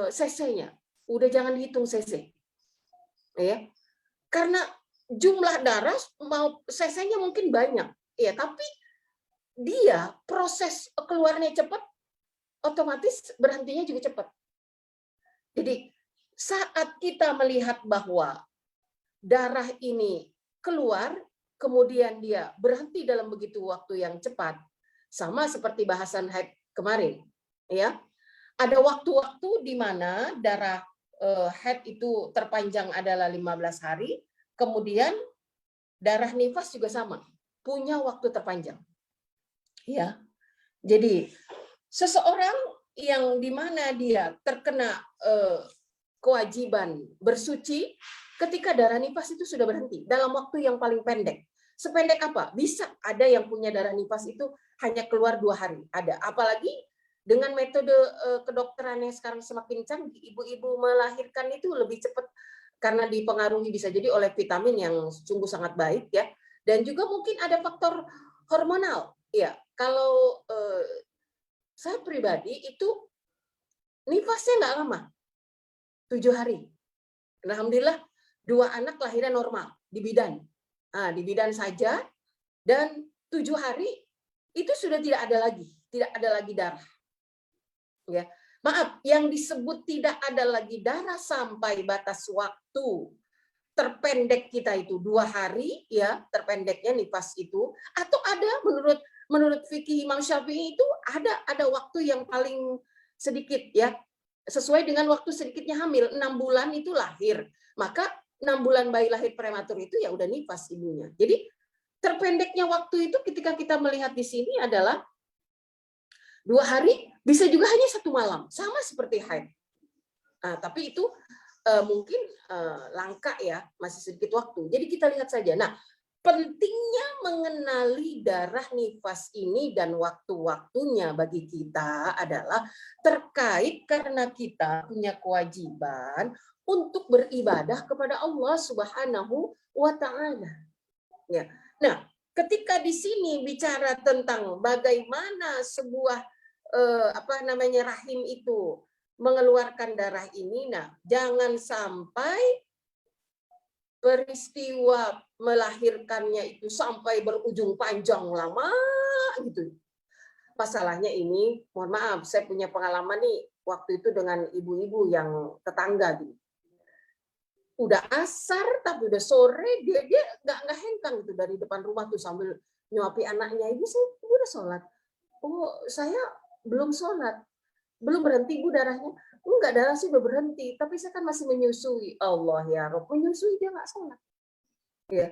cc-nya, udah jangan dihitung cc, ya. Karena jumlah darah mau cc-nya mungkin banyak, ya, tapi dia proses keluarnya cepat, otomatis berhentinya juga cepat. Jadi saat kita melihat bahwa darah ini keluar, kemudian dia berhenti dalam begitu waktu yang cepat, sama seperti bahasan haid kemarin, ya. Ada waktu-waktu di mana darah haid itu terpanjang adalah 15 hari, kemudian darah nifas juga sama, punya waktu terpanjang. Ya. Jadi seseorang yang di mana dia terkena kewajiban bersuci ketika darah nifas itu sudah berhenti dalam waktu yang paling pendek. Sependek apa? Bisa ada yang punya darah nifas itu hanya keluar 2 hari. Ada. Apalagi dengan metode kedokteran yang sekarang semakin canggih, ibu-ibu melahirkan itu lebih cepat karena dipengaruhi bisa jadi oleh vitamin yang sungguh sangat baik, ya. Dan juga mungkin ada faktor hormonal. Ya, kalau saya pribadi itu nifasnya nggak lama, 7 hari. Alhamdulillah 2 anak lahirnya normal di bidan. Di bidan saja, dan 7 hari itu sudah tidak ada lagi darah. Ya, maaf, yang disebut tidak ada lagi darah sampai batas waktu terpendek kita itu 2 hari, ya, terpendeknya nifas itu, atau ada menurut fikih Imam Syafi'i itu ada waktu yang paling sedikit, ya, sesuai dengan waktu sedikitnya hamil, 6 bulan itu lahir, maka 6 bulan bayi lahir prematur itu ya udah nifas ibunya. Jadi terpendeknya waktu itu ketika kita melihat di sini adalah 2 hari, bisa juga hanya 1 malam, sama seperti haid. Tapi itu mungkin langka, ya, masih sedikit waktu. Jadi kita lihat saja. Nah, pentingnya mengenali darah nifas ini dan waktu-waktunya bagi kita adalah terkait karena kita punya kewajiban untuk beribadah kepada Allah Subhanahu wa Ta'ala. Ya. Nah, ketika di sini bicara tentang bagaimana sebuah rahim itu mengeluarkan darah ini, nah, jangan sampai peristiwa melahirkannya itu sampai berujung panjang lama gitu. Masalahnya ini, mohon maaf, saya punya pengalaman nih waktu itu dengan ibu-ibu yang tetangga gitu. Udah asar tapi udah sore dia nggak hengkang gitu dari depan rumah tuh sambil nyuapi anaknya. Ibu, saya udah sholat. Oh, saya belum sholat. Belum berhenti Bu darahnya? Enggak, darah sih udah berhenti, tapi saya kan masih menyusui. Allah ya Rob, menyusui dia nggak sholat. Ya.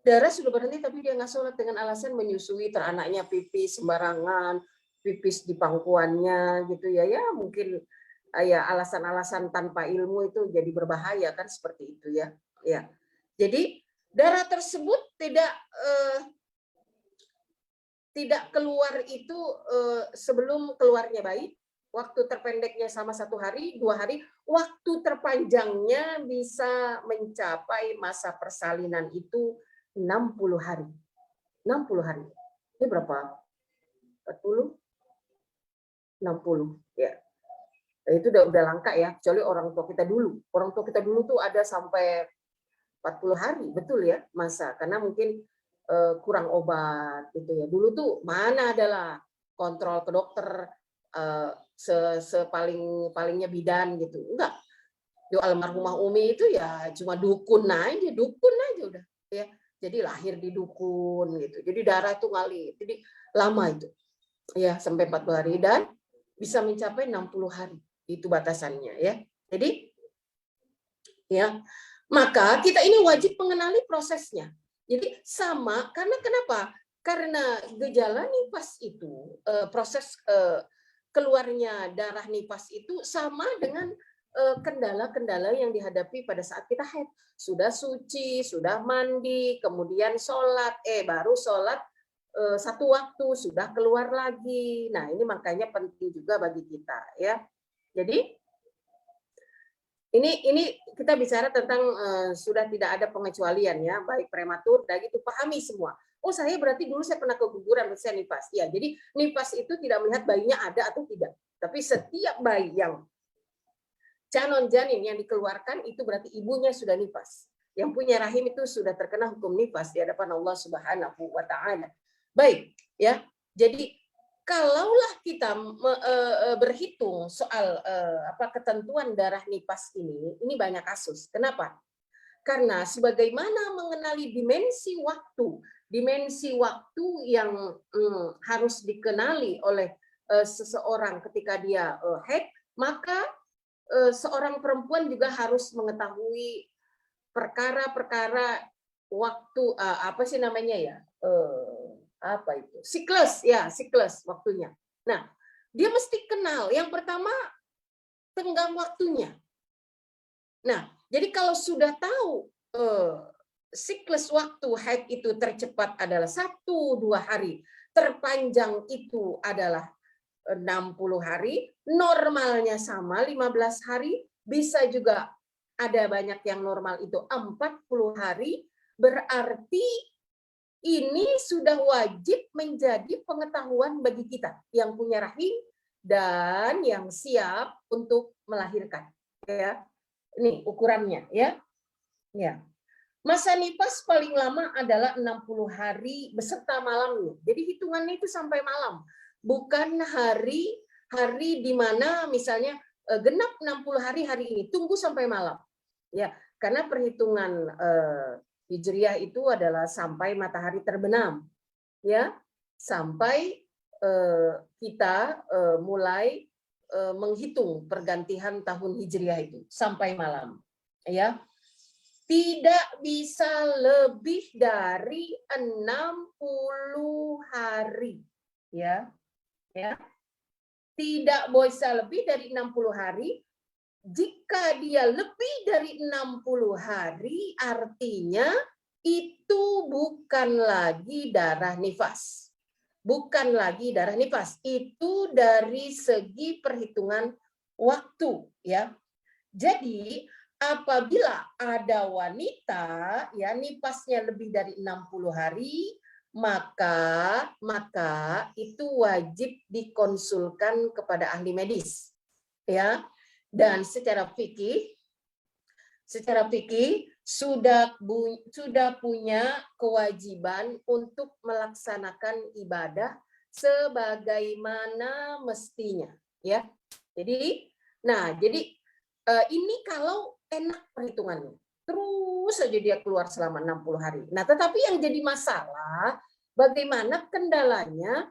Darah sudah berhenti tapi dia nggak sholat dengan alasan menyusui, teranaknya pipis sembarangan, pipis di pangkuannya gitu, ya. Ya mungkin ya alasan-alasan tanpa ilmu itu jadi berbahaya kan, seperti itu, ya. Ya. Jadi darah tersebut tidak keluar itu sebelum keluarnya bayi. Waktu terpendeknya sama 1 hari, 2 hari, waktu terpanjangnya bisa mencapai masa persalinan itu 60 hari. 60 hari. Ini berapa? 40? 60, ya. Itu udah langka, ya, kecuali orang tua kita dulu. Orang tua kita dulu tuh ada sampai 40 hari, betul, ya, masa. Karena mungkin kurang obat gitu, ya. Dulu tuh mana adalah kontrol ke dokter palingnya bidan gitu. Enggak. Almarhumah Umi itu ya cuma dukun aja udah. ya. Jadi lahir di dukun gitu. Jadi darah itu ngalir. Jadi lama itu. Ya, sampai 40 hari dan bisa mencapai 60 hari. Itu batasannya ya. Jadi ya, maka kita ini wajib mengenali prosesnya. Jadi sama karena kenapa? Karena gejala nifas itu proses keluarnya darah nifas itu sama dengan kendala-kendala yang dihadapi pada saat kita haid. Sudah suci, sudah mandi, kemudian sholat, baru sholat satu waktu sudah keluar lagi. Nah ini makanya penting juga bagi kita ya. Jadi ini kita bicara tentang sudah tidak ada pengecualian ya, baik prematur, dan itu pahami semua. Oh saya berarti dulu saya pernah keguguran, saya nifas. Ya, jadi nifas itu tidak melihat bayinya ada atau tidak. Tapi setiap bayi yang canon janin yang dikeluarkan itu berarti ibunya sudah nifas. Yang punya rahim itu sudah terkena hukum nifas di hadapan Allah Subhanahu wa taala. Baik, ya. Jadi kalaulah kita berhitung soal ketentuan darah nifas ini banyak kasus. Kenapa? Karena sebagaimana mengenali dimensi waktu yang harus dikenali oleh seseorang ketika dia haid, maka seorang perempuan juga harus mengetahui perkara-perkara waktu siklus waktunya. Nah, dia mesti kenal. Yang pertama tenggang waktunya. Nah, jadi kalau sudah tahu siklus waktu haid itu tercepat adalah 1-2 hari, terpanjang itu adalah 60 hari, normalnya sama 15 hari, bisa juga ada banyak yang normal itu 40 hari, berarti ini sudah wajib menjadi pengetahuan bagi kita yang punya rahim dan yang siap untuk melahirkan. Ya, ini ukurannya ya. Ya. Masa nifas paling lama adalah 60 hari beserta malamnya. Jadi hitungannya itu sampai malam, bukan hari di mana misalnya genap 60 hari ini, tunggu sampai malam. Ya, karena perhitungan Hijriah itu adalah sampai matahari terbenam, ya, sampai kita mulai menghitung pergantian tahun Hijriah itu sampai malam, ya. Tidak bisa lebih dari 60 hari, ya, ya. Tidak bisa lebih dari 60 hari. Jika dia lebih dari 60 hari, artinya itu bukan lagi darah nifas. Bukan lagi darah nifas. Itu dari segi perhitungan waktu, ya. Jadi apabila ada wanita ya nifasnya lebih dari 60 hari, maka itu wajib dikonsulkan kepada ahli medis, ya. Dan secara fikih sudah punya kewajiban untuk melaksanakan ibadah sebagaimana mestinya, ya. Jadi ini kalau enak perhitungannya, terus saja dia keluar selama 60 hari. Nah, tetapi yang jadi masalah, bagaimana kendalanya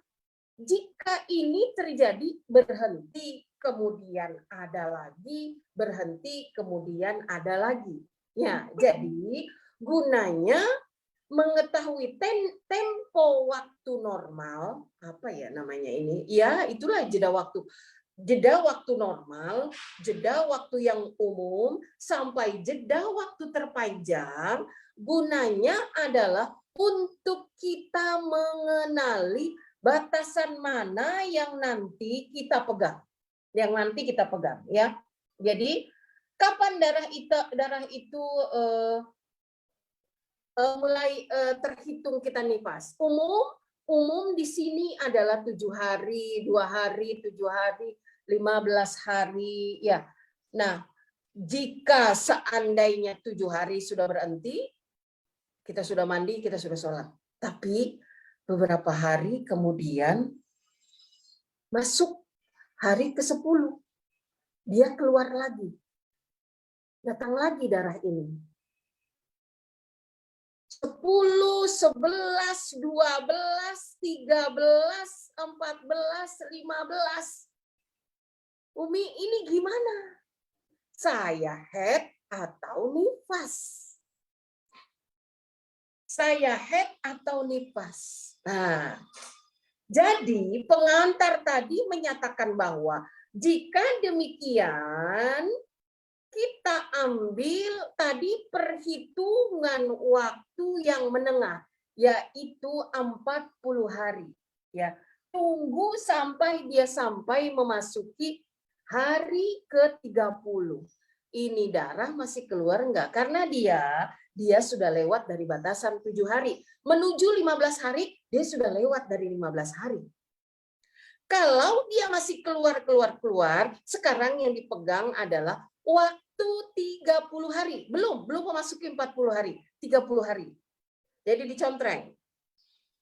jika ini terjadi berhenti, kemudian ada lagi, berhenti, kemudian ada lagi. Ya, jadi gunanya mengetahui tempo waktu normal, apa ya namanya ini? Ya, itulah jeda waktu. Jeda waktu normal, jeda waktu yang umum, sampai jeda waktu terpanjang, gunanya adalah untuk kita mengenali batasan mana yang nanti kita pegang. Ya. Jadi, kapan darah itu mulai terhitung kita nifas? Umum di sini adalah 7 hari, 2 hari, 7 hari, 15 hari, ya. Nah, jika seandainya 7 hari sudah berhenti, kita sudah mandi, kita sudah sholat. Tapi beberapa hari kemudian masuk hari ke-10, dia keluar lagi. Datang lagi darah ini. 10 10, 11, 12, 13, 14, 15. Umi, ini gimana? Saya haid atau nifas? Saya haid atau nifas? Nah, jadi pengantar tadi menyatakan bahwa jika demikian, kita ambil tadi perhitungan waktu yang menengah, yaitu 40 hari. Ya, tunggu sampai dia memasuki hari ke-30. Ini darah masih keluar enggak? Karena dia sudah lewat dari batasan 7 hari. Menuju 15 hari, dia sudah lewat dari 15 hari. Kalau dia masih keluar, sekarang yang dipegang adalah waktu 30 hari. Belum memasuki 40 hari, 30 hari. Jadi dicontreng.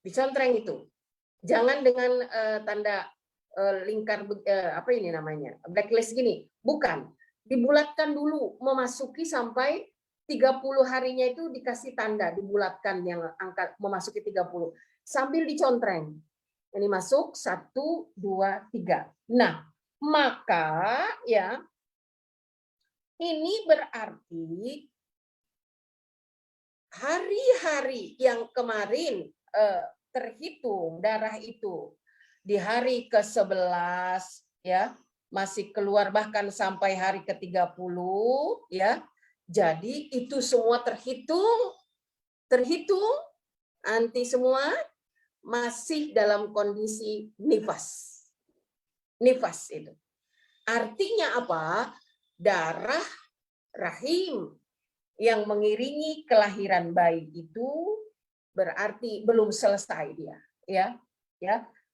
Dicontreng itu. Jangan dengan tanda lingkar, apa ini namanya, blacklist gini. Bukan. Dibulatkan dulu, memasuki sampai 30 harinya itu dikasih tanda, dibulatkan yang angka memasuki 30. Sambil dicontreng. Ini masuk 1, 2, 3. Nah, maka ya ini berarti hari-hari yang kemarin terhitung darah itu di hari ke-11 ya, masih keluar bahkan sampai hari ke-30 ya. Jadi itu semua terhitung anti semua masih dalam kondisi nifas. Nifas itu. Artinya apa? Darah rahim yang mengiringi kelahiran bayi itu berarti belum selesai dia, ya.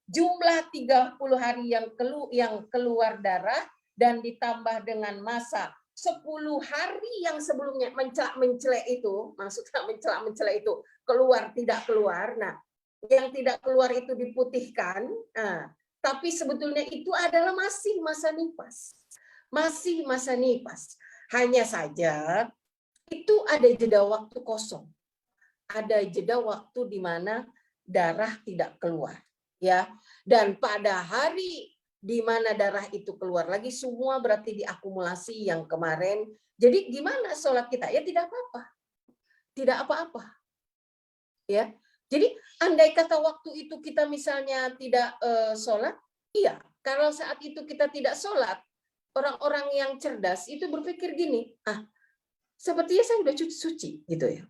Jumlah 30 hari yang keluar darah dan ditambah dengan masa 10 hari yang sebelumnya mencelak itu, maksudnya mencelak itu keluar tidak keluar. Nah, yang tidak keluar itu diputihkan, tapi sebetulnya itu adalah masih masa nifas. Masih masa nifas. Hanya saja itu ada jeda waktu kosong. Ada jeda waktu di mana darah tidak keluar, ya. Dan pada hari di mana darah itu keluar lagi, semua berarti diakumulasi yang kemarin. Jadi gimana sholat kita? Ya tidak apa-apa. Tidak apa-apa. Ya. Jadi andai kata waktu itu kita misalnya tidak sholat, iya. Kalau saat itu kita tidak sholat, orang-orang yang cerdas itu berpikir gini, sepertinya saya sudah suci gitu ya.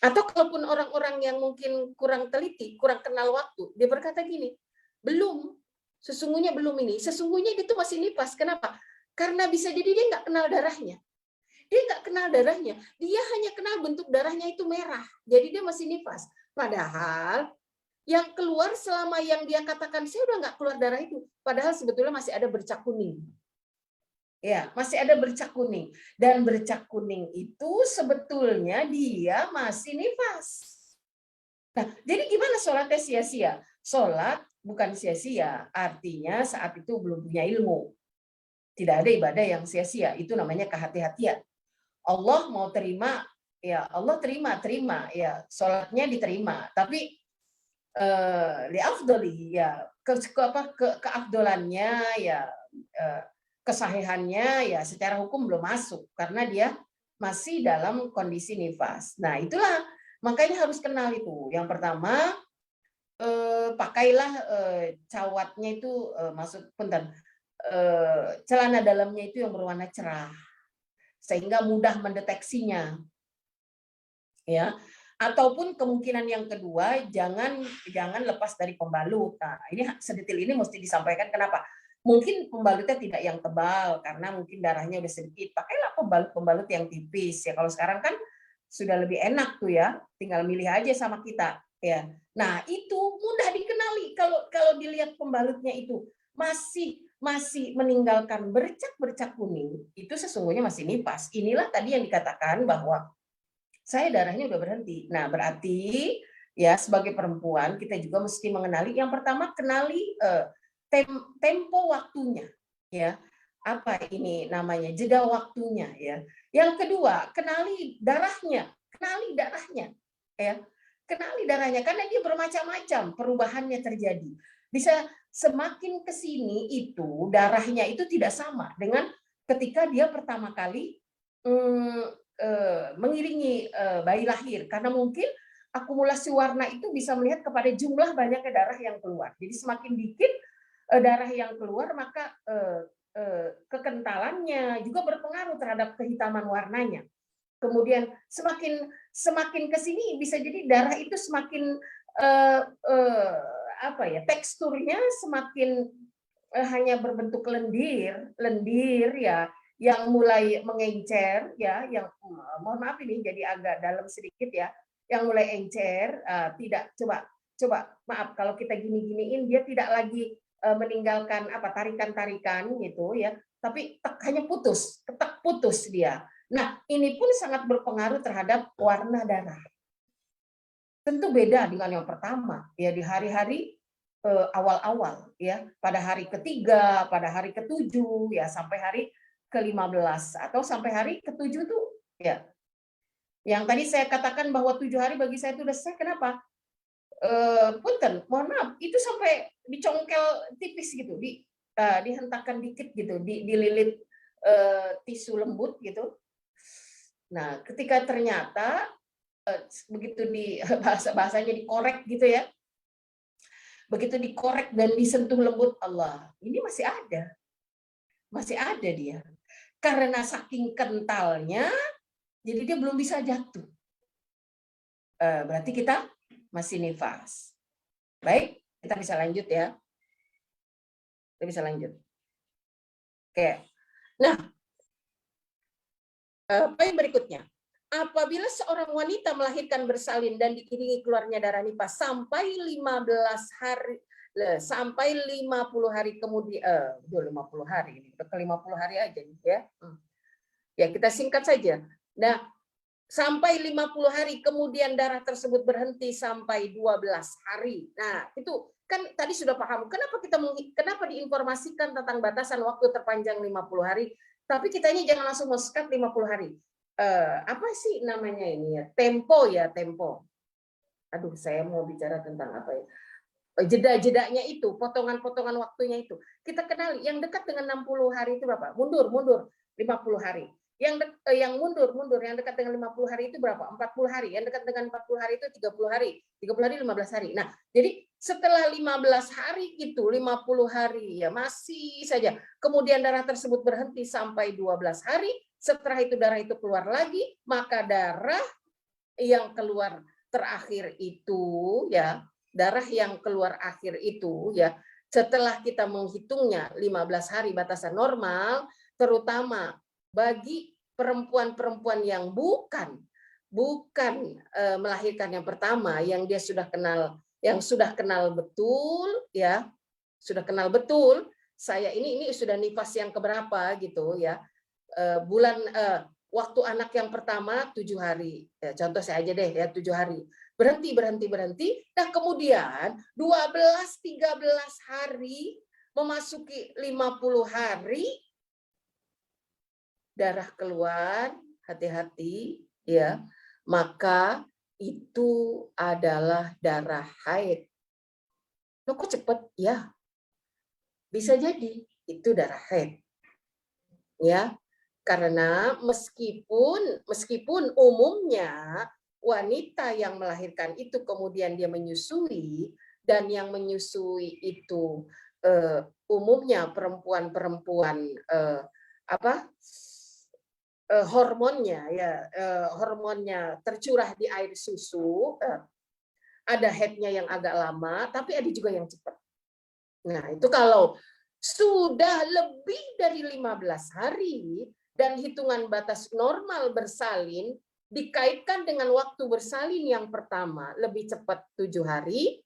Atau kalaupun orang-orang yang mungkin kurang teliti, kurang kenal waktu, dia berkata gini, belum, sesungguhnya belum ini, sesungguhnya itu masih nifas. Kenapa? Karena bisa jadi dia nggak kenal darahnya. Dia nggak kenal darahnya, dia hanya kenal bentuk darahnya itu merah, jadi dia masih nifas. Padahal yang keluar selama yang dia katakan saya udah nggak keluar darah itu, padahal sebetulnya masih ada bercak kuning. Ya, masih ada bercak kuning. Dan bercak kuning itu sebetulnya dia masih nifas. Nah, jadi gimana sholatnya sia-sia? Sholat bukan sia-sia, artinya saat itu belum punya ilmu. Tidak ada ibadah yang sia-sia, itu namanya kehati-hatian. Allah mau terima, ya Allah terima, ya sholatnya diterima. Tapi li'afdoli, ya keafdolannya, ya kesahihannya ya secara hukum belum masuk karena dia masih dalam kondisi nifas. Nah, itulah makanya harus kenal itu. Yang pertama, pakailah cawatnya itu celana dalamnya itu yang berwarna cerah sehingga mudah mendeteksinya. Ya. Ataupun kemungkinan yang kedua, jangan lepas dari pembalut. Nah, ini sedetil ini mesti disampaikan kenapa? Mungkin pembalutnya tidak yang tebal karena mungkin darahnya udah sedikit. Pakailah pembalut yang tipis ya. Kalau sekarang kan sudah lebih enak tuh ya, tinggal milih aja sama kita ya. Nah, itu mudah dikenali kalau dilihat pembalutnya itu masih meninggalkan bercak-bercak kuning, itu sesungguhnya masih nifas. Inilah tadi yang dikatakan bahwa saya darahnya udah berhenti. Nah, berarti ya sebagai perempuan kita juga mesti mengenali, yang pertama kenali tempo waktunya, ya. Apa ini namanya? Jeda waktunya, ya. Yang kedua, kenali darahnya, ya. kenali darahnya karena dia bermacam-macam perubahannya terjadi. Bisa semakin ke sini itu darahnya itu tidak sama dengan ketika dia pertama kali mengiringi bayi lahir, karena mungkin akumulasi warna itu bisa melihat kepada jumlah banyaknya darah yang keluar. Jadi semakin dikit darah yang keluar, maka kekentalannya juga berpengaruh terhadap kehitaman warnanya. Kemudian semakin ke sini bisa jadi darah itu semakin teksturnya semakin hanya berbentuk lendir ya, yang mulai mengencer ya, yang mohon maaf ini jadi agak dalam sedikit ya, yang mulai encer, tidak coba maaf kalau kita gini-giniin dia tidak lagi meninggalkan tarikan-tarikan gitu ya, tapi hanya ketak putus dia. Nah, ini pun sangat berpengaruh terhadap warna darah. Tentu beda dengan yang pertama ya, di hari-hari awal-awal ya, pada hari ketiga, pada hari ketujuh ya, sampai hari ke-15 atau sampai hari ke-7 tuh ya. Yang tadi saya katakan bahwa 7 hari bagi saya itu udah selesai. Kenapa? Punten, mohon maaf, itu sampai dicongkel tipis gitu, dihentakkan dikit gitu, dililit tisu lembut gitu. Nah, ketika ternyata begitu bahasanya dikorek gitu ya, begitu dikorek dan disentuh lembut, Allah, ini masih ada dia, karena saking kentalnya jadi dia belum bisa jatuh, berarti kita masih nifas. Baik, kita bisa lanjut ya, kita bisa lanjut. Oke, nah poin berikutnya, apabila seorang wanita melahirkan bersalin dan diiringi keluarnya darah nifas sampai 15 hari, sampai 50 hari kemudian, 50 hari ini udah ke 50 hari aja nih ya. Ya, kita singkat saja. Nah, sampai 50 hari kemudian darah tersebut berhenti sampai 12 hari. Nah, itu kan tadi sudah paham. Kenapa diinformasikan tentang batasan waktu terpanjang 50 hari, tapi kita ini jangan langsung sekat 50 hari. Apa sih namanya ini ya? Tempo ya, tempo. Aduh, saya mau bicara tentang apa ya? Jeda-jedanya itu, potongan-potongan waktunya itu. Kita kenali yang dekat dengan 60 hari itu berapa? Mundur 50 hari. Yang mundur yang dekat dengan 50 hari itu berapa? 40 hari. Yang dekat dengan 40 hari itu 30 hari. 30 hari 15 hari. Nah, jadi setelah 15 hari itu 50 hari ya masih saja. Kemudian darah tersebut berhenti sampai 12 hari. Setelah itu darah itu keluar lagi, maka darah yang keluar terakhir itu ya, darah yang keluar akhir itu ya, setelah kita menghitungnya 15 hari batasan normal, terutama bagi perempuan-perempuan yang bukan melahirkan yang pertama, yang dia sudah kenal betul ya, sudah kenal betul saya ini sudah nifas yang keberapa gitu ya, waktu anak yang pertama 7 hari ya, contoh saya aja deh ya, 7 hari berhenti. Nah, kemudian 12-13 hari memasuki 50 hari darah keluar, hati-hati ya, maka itu adalah darah haid. Loh, kok cepet? Ya, bisa jadi itu darah haid. Ya, karena meskipun umumnya wanita yang melahirkan itu kemudian dia menyusui, dan yang menyusui itu umumnya perempuan-perempuan hormonnya ya, hormonnya tercurah di air susu, ada headnya yang agak lama, tapi ada juga yang cepat. Nah, itu kalau sudah lebih dari 15 hari dan hitungan batas normal bersalin dikaitkan dengan waktu bersalin yang pertama lebih cepat 7 hari,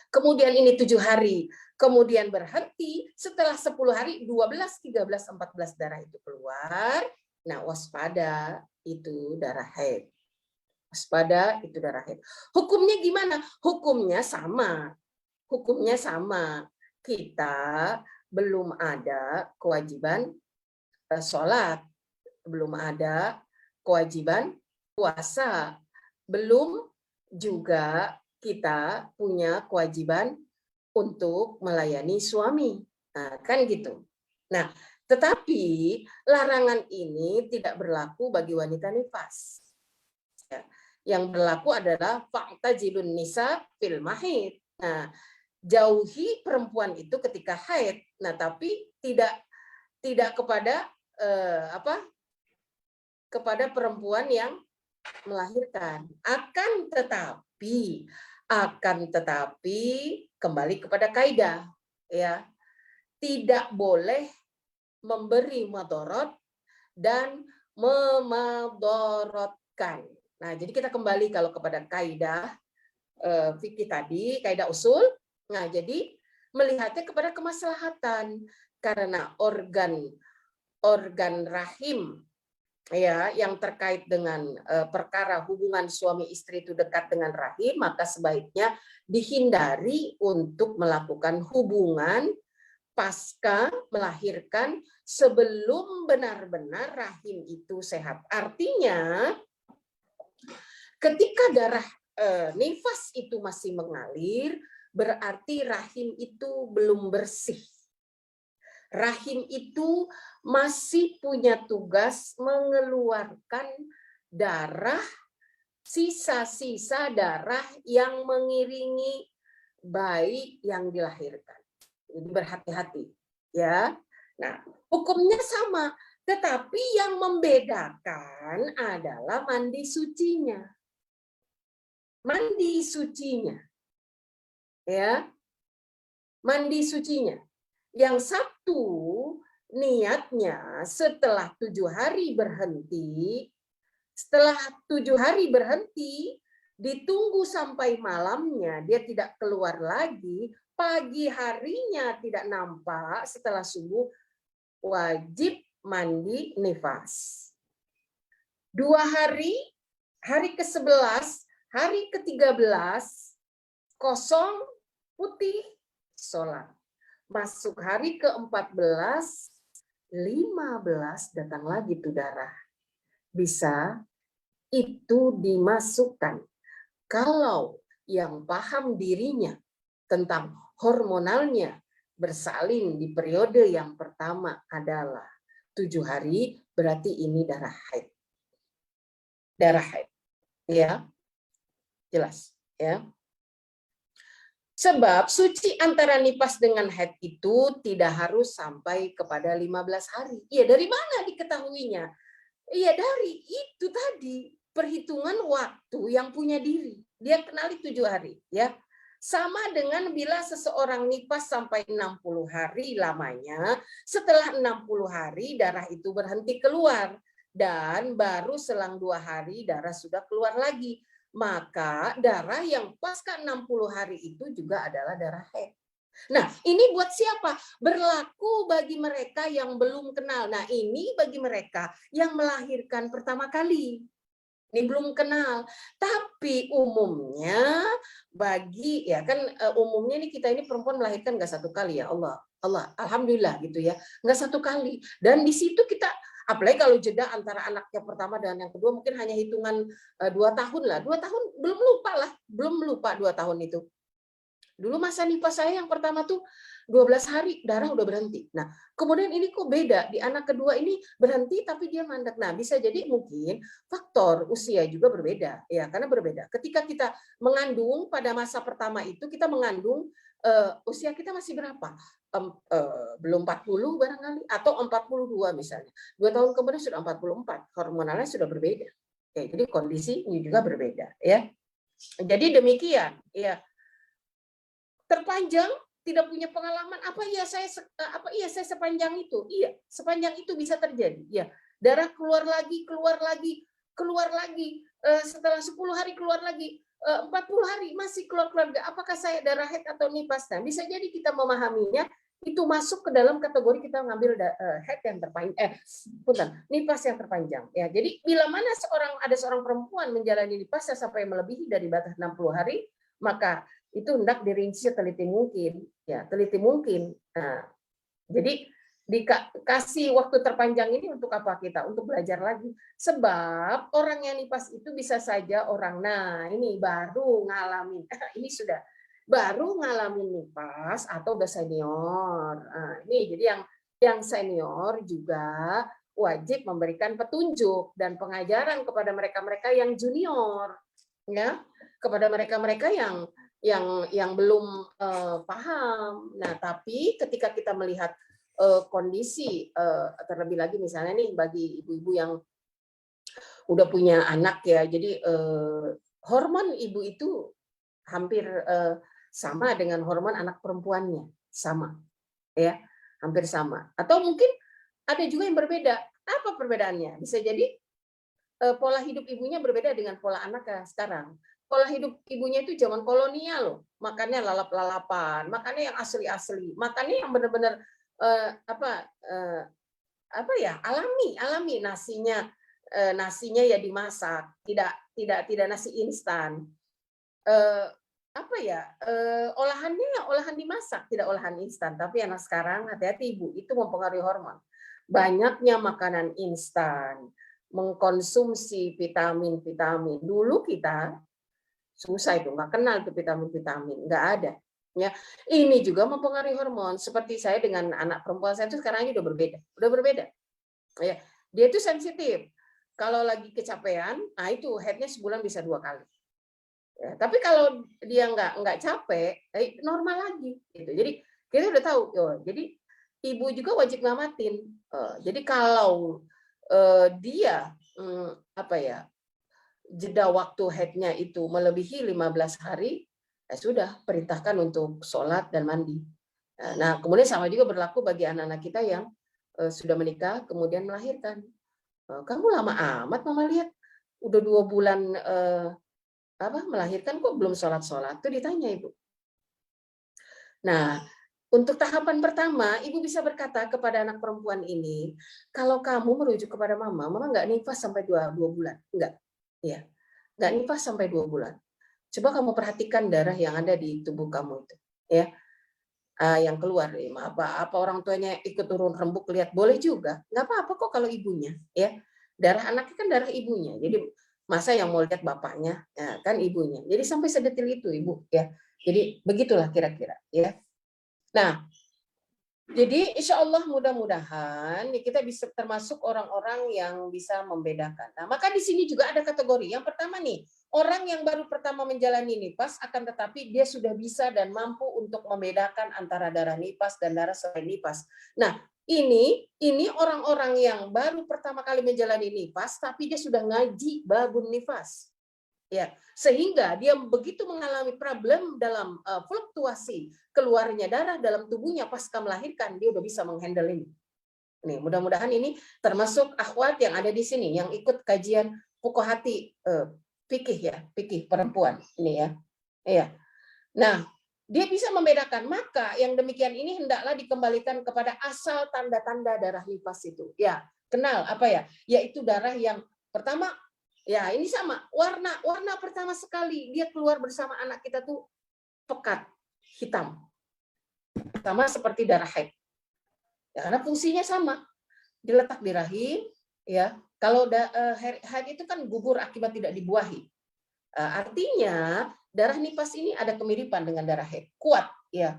kemudian ini 7 hari, kemudian berhenti, setelah 10 hari 12, 13, 14 darah itu keluar. Nah, waspada, itu darah haid. Waspada, itu darah haid. Hukumnya gimana? Hukumnya sama. Kita belum ada kewajiban sholat, belum ada kewajiban puasa, belum juga kita punya kewajiban untuk melayani suami. Nah, kan gitu. Nah, tetapi larangan ini tidak berlaku bagi wanita nifas. Ya, yang berlaku adalah fa'tazilun nisa fil mahid. Nah, jauhi perempuan itu ketika haid. Nah, tapi tidak kepada kepada perempuan yang melahirkan. Akan tetapi kembali kepada kaidah, ya, tidak boleh memberi madorot dan memadorotkan. Nah, jadi kita kembali kalau kepada kaidah fikih tadi, kaidah usul. Nah, jadi melihatnya kepada kemaslahatan, karena organ rahim ya yang terkait dengan perkara hubungan suami istri itu dekat dengan rahim, maka sebaiknya dihindari untuk melakukan hubungan pasca melahirkan sebelum benar-benar rahim itu sehat. Artinya ketika darah nifas itu masih mengalir, berarti rahim itu belum bersih. Rahim itu masih punya tugas mengeluarkan darah, sisa-sisa darah yang mengiringi bayi yang dilahirkan. Jadi berhati-hati, ya. Nah, hukumnya sama, tetapi yang membedakan adalah mandi sucinya. Mandi sucinya. Ya. Mandi sucinya. Yang satu niatnya setelah 7 hari berhenti, ditunggu sampai malamnya dia tidak keluar lagi, pagi harinya tidak nampak, setelah subuh wajib mandi nifas. 2 hari, hari ke-11, hari ke-13 kosong putih sholat. Masuk hari ke-14, 15 datang lagi tuh darah. Bisa itu dimasukkan. Kalau yang paham dirinya tentang hormonalnya bersalin di periode yang pertama adalah 7 hari, berarti ini darah haid. Darah haid. Ya. Jelas, ya. Sebab suci antara nifas dengan haid itu tidak harus sampai kepada 15 hari. Iya, dari mana diketahuinya? Iya, dari itu tadi, perhitungan waktu yang punya diri. Dia kenali 7 hari, ya. Sama dengan bila seseorang nifas sampai 60 hari lamanya, setelah 60 hari darah itu berhenti keluar. Dan baru selang 2 hari darah sudah keluar lagi. Maka darah yang pasca 60 hari itu juga adalah darah haid. Nah, ini buat siapa? Berlaku bagi mereka yang belum kenal. Nah, ini bagi mereka yang melahirkan pertama kali. Ini belum kenal. Tapi umumnya bagi, ya kan umumnya nih kita ini perempuan melahirkan nggak 1 kali ya, Allah. Alhamdulillah gitu ya. Nggak 1 kali. Dan di situ kita, apalagi kalau jeda antara anaknya pertama dan yang kedua mungkin hanya hitungan 2 tahun lah. 2 tahun belum lupa 2 tahun itu. Dulu masa nifas saya yang pertama tuh 12 hari darah udah berhenti. Nah, kemudian ini kok beda, di anak kedua ini berhenti tapi dia mandek. Nah, bisa jadi mungkin faktor usia juga berbeda, ya, karena berbeda. Ketika kita mengandung pada masa pertama itu kita mengandung usia kita masih berapa? Belum 40 barangkali atau 42 misalnya. 2 tahun kemudian sudah 44, hormonalnya sudah berbeda. Ya, jadi kondisi ini juga berbeda, ya. Jadi demikian, ya. Terpanjang, tidak punya pengalaman, apa iya saya sepanjang itu? Iya, sepanjang itu bisa terjadi. Ya, darah keluar lagi, setelah 10 hari keluar lagi, 40 hari masih keluar. Apakah saya darah haid atau nifas? Nah, bisa jadi kita memahaminya itu masuk ke dalam kategori kita ngambil haid yang terpanjang, nifas yang terpanjang. Ya, jadi bila mana ada seorang perempuan menjalani nifasnya sampai melebihi dari batas 60 hari, maka itu hendak dirinci teliti mungkin, ya, teliti mungkin. Nah, jadi dikasih waktu terpanjang ini untuk apa kita? Untuk belajar lagi. Sebab orang yang nifas itu bisa saja orang, nah ini baru ngalamin, ini sudah baru ngalamin nifas atau udah senior. Nah, ini jadi yang senior juga wajib memberikan petunjuk dan pengajaran kepada mereka-mereka yang junior, ya, kepada mereka-mereka yang belum paham. Nah, tapi ketika kita melihat kondisi terlebih lagi misalnya nih bagi ibu-ibu yang udah punya anak ya, jadi hormon ibu itu hampir sama dengan hormon anak perempuannya, sama ya, hampir sama. Atau mungkin ada juga yang berbeda. Apa perbedaannya? Bisa jadi pola hidup ibunya berbeda dengan pola anaknya sekarang. Pola hidup ibunya itu zaman kolonial loh, makannya lalap-lalapan, makannya yang asli-asli, makannya yang benar-benar alami nasinya ya dimasak, tidak nasi instan. Olahannya ya olahan dimasak, tidak olahan instan. Tapi anak sekarang hati-hati ibu, itu mempengaruhi hormon. Banyaknya makanan instan, mengkonsumsi vitamin. Dulu kita susah itu, nggak kenal tuh vitamin, nggak ada. Ya, ini juga mempengaruhi hormon. Seperti saya dengan anak perempuan saya itu sekarang udah berbeda. Ya, dia itu sensitif. Kalau lagi kecapean, nah itu headnya sebulan bisa 2 kali. Ya, tapi kalau dia nggak capek, normal lagi. Gitu. Jadi kita udah tahu. Jadi ibu juga wajib ngamatin. Jadi kalau dia jeda waktu headnya itu melebihi 15 hari, sudah perintahkan untuk sholat dan mandi. Nah, kemudian sama juga berlaku bagi anak-anak kita yang sudah menikah kemudian melahirkan. Kamu lama amat mama lihat, udah 2 bulan melahirkan kok belum sholat. Tuh ditanya ibu. Nah, untuk tahapan pertama, ibu bisa berkata kepada anak perempuan ini, kalau kamu merujuk kepada mama nggak nifas sampai 2 bulan, enggak, ya, nggak nifas sampai 2 bulan. Coba kamu perhatikan darah yang ada di tubuh kamu itu, ya, yang keluar. Apa orang tuanya ikut turun rembuk lihat, boleh juga, nggak apa-apa kok kalau ibunya, ya, darah anaknya kan darah ibunya, jadi masa yang mau lihat bapaknya, ya, kan ibunya. Jadi sampai sedetil itu ibu, ya. Jadi begitulah kira-kira, ya. Nah, jadi insya Allah mudah-mudahan kita bisa termasuk orang-orang yang bisa membedakan. Nah, maka di sini juga ada kategori. Yang pertama nih, orang yang baru pertama menjalani nifas akan tetapi dia sudah bisa dan mampu untuk membedakan antara darah nifas dan darah selain nifas. Nah, ini orang-orang yang baru pertama kali menjalani nifas tapi dia sudah ngaji babun nifas. Ya, sehingga dia begitu mengalami problem dalam fluktuasi keluarnya darah dalam tubuhnya pasca melahirkan, dia udah bisa menghandle ini. Nih, mudah-mudahan ini termasuk akhwat yang ada di sini yang ikut kajian fuqahati fikih perempuan ini ya. Iya. Nah, dia bisa membedakan, maka yang demikian ini hendaklah dikembalikan kepada asal tanda-tanda darah nifas itu. Ya, kenal apa ya? Yaitu darah yang pertama. Ya, ini sama. Warna pertama sekali dia keluar bersama anak kita tuh pekat, hitam. Sama seperti darah haid. Ya, karena fungsinya sama. Diletak di rahim, ya. Kalau haid itu kan gugur akibat tidak dibuahi. Artinya darah nifas ini ada kemiripan dengan darah haid. Kuat, ya.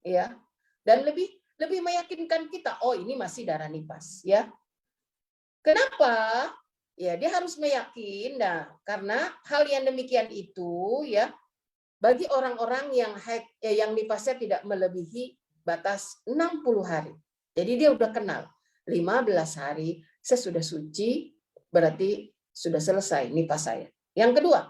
Ya. Dan lebih meyakinkan kita, oh ini masih darah nifas, ya. Kenapa? Ya, dia harus meyakin, nah, karena hal yang demikian itu ya bagi orang-orang yang haid yang nifasnya tidak melebihi batas 60 hari. Jadi dia udah kenal 15 hari saya sudah suci, berarti sudah selesai nifas saya. Yang kedua,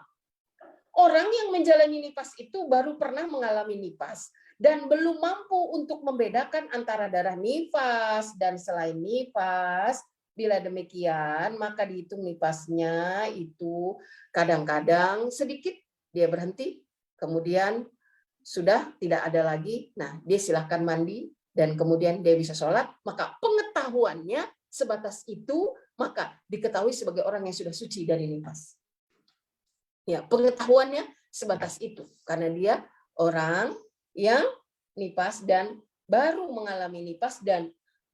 orang yang menjalani nifas itu baru pernah mengalami nifas dan belum mampu untuk membedakan antara darah nifas dan selain nifas. Bila demikian, maka dihitung nifasnya itu kadang-kadang sedikit, dia berhenti, kemudian sudah tidak ada lagi, nah dia silahkan mandi, dan kemudian dia bisa sholat, maka pengetahuannya sebatas itu, maka diketahui sebagai orang yang sudah suci dari nifas. Ya, pengetahuannya sebatas itu, karena dia orang yang nifas dan baru mengalami nifas dan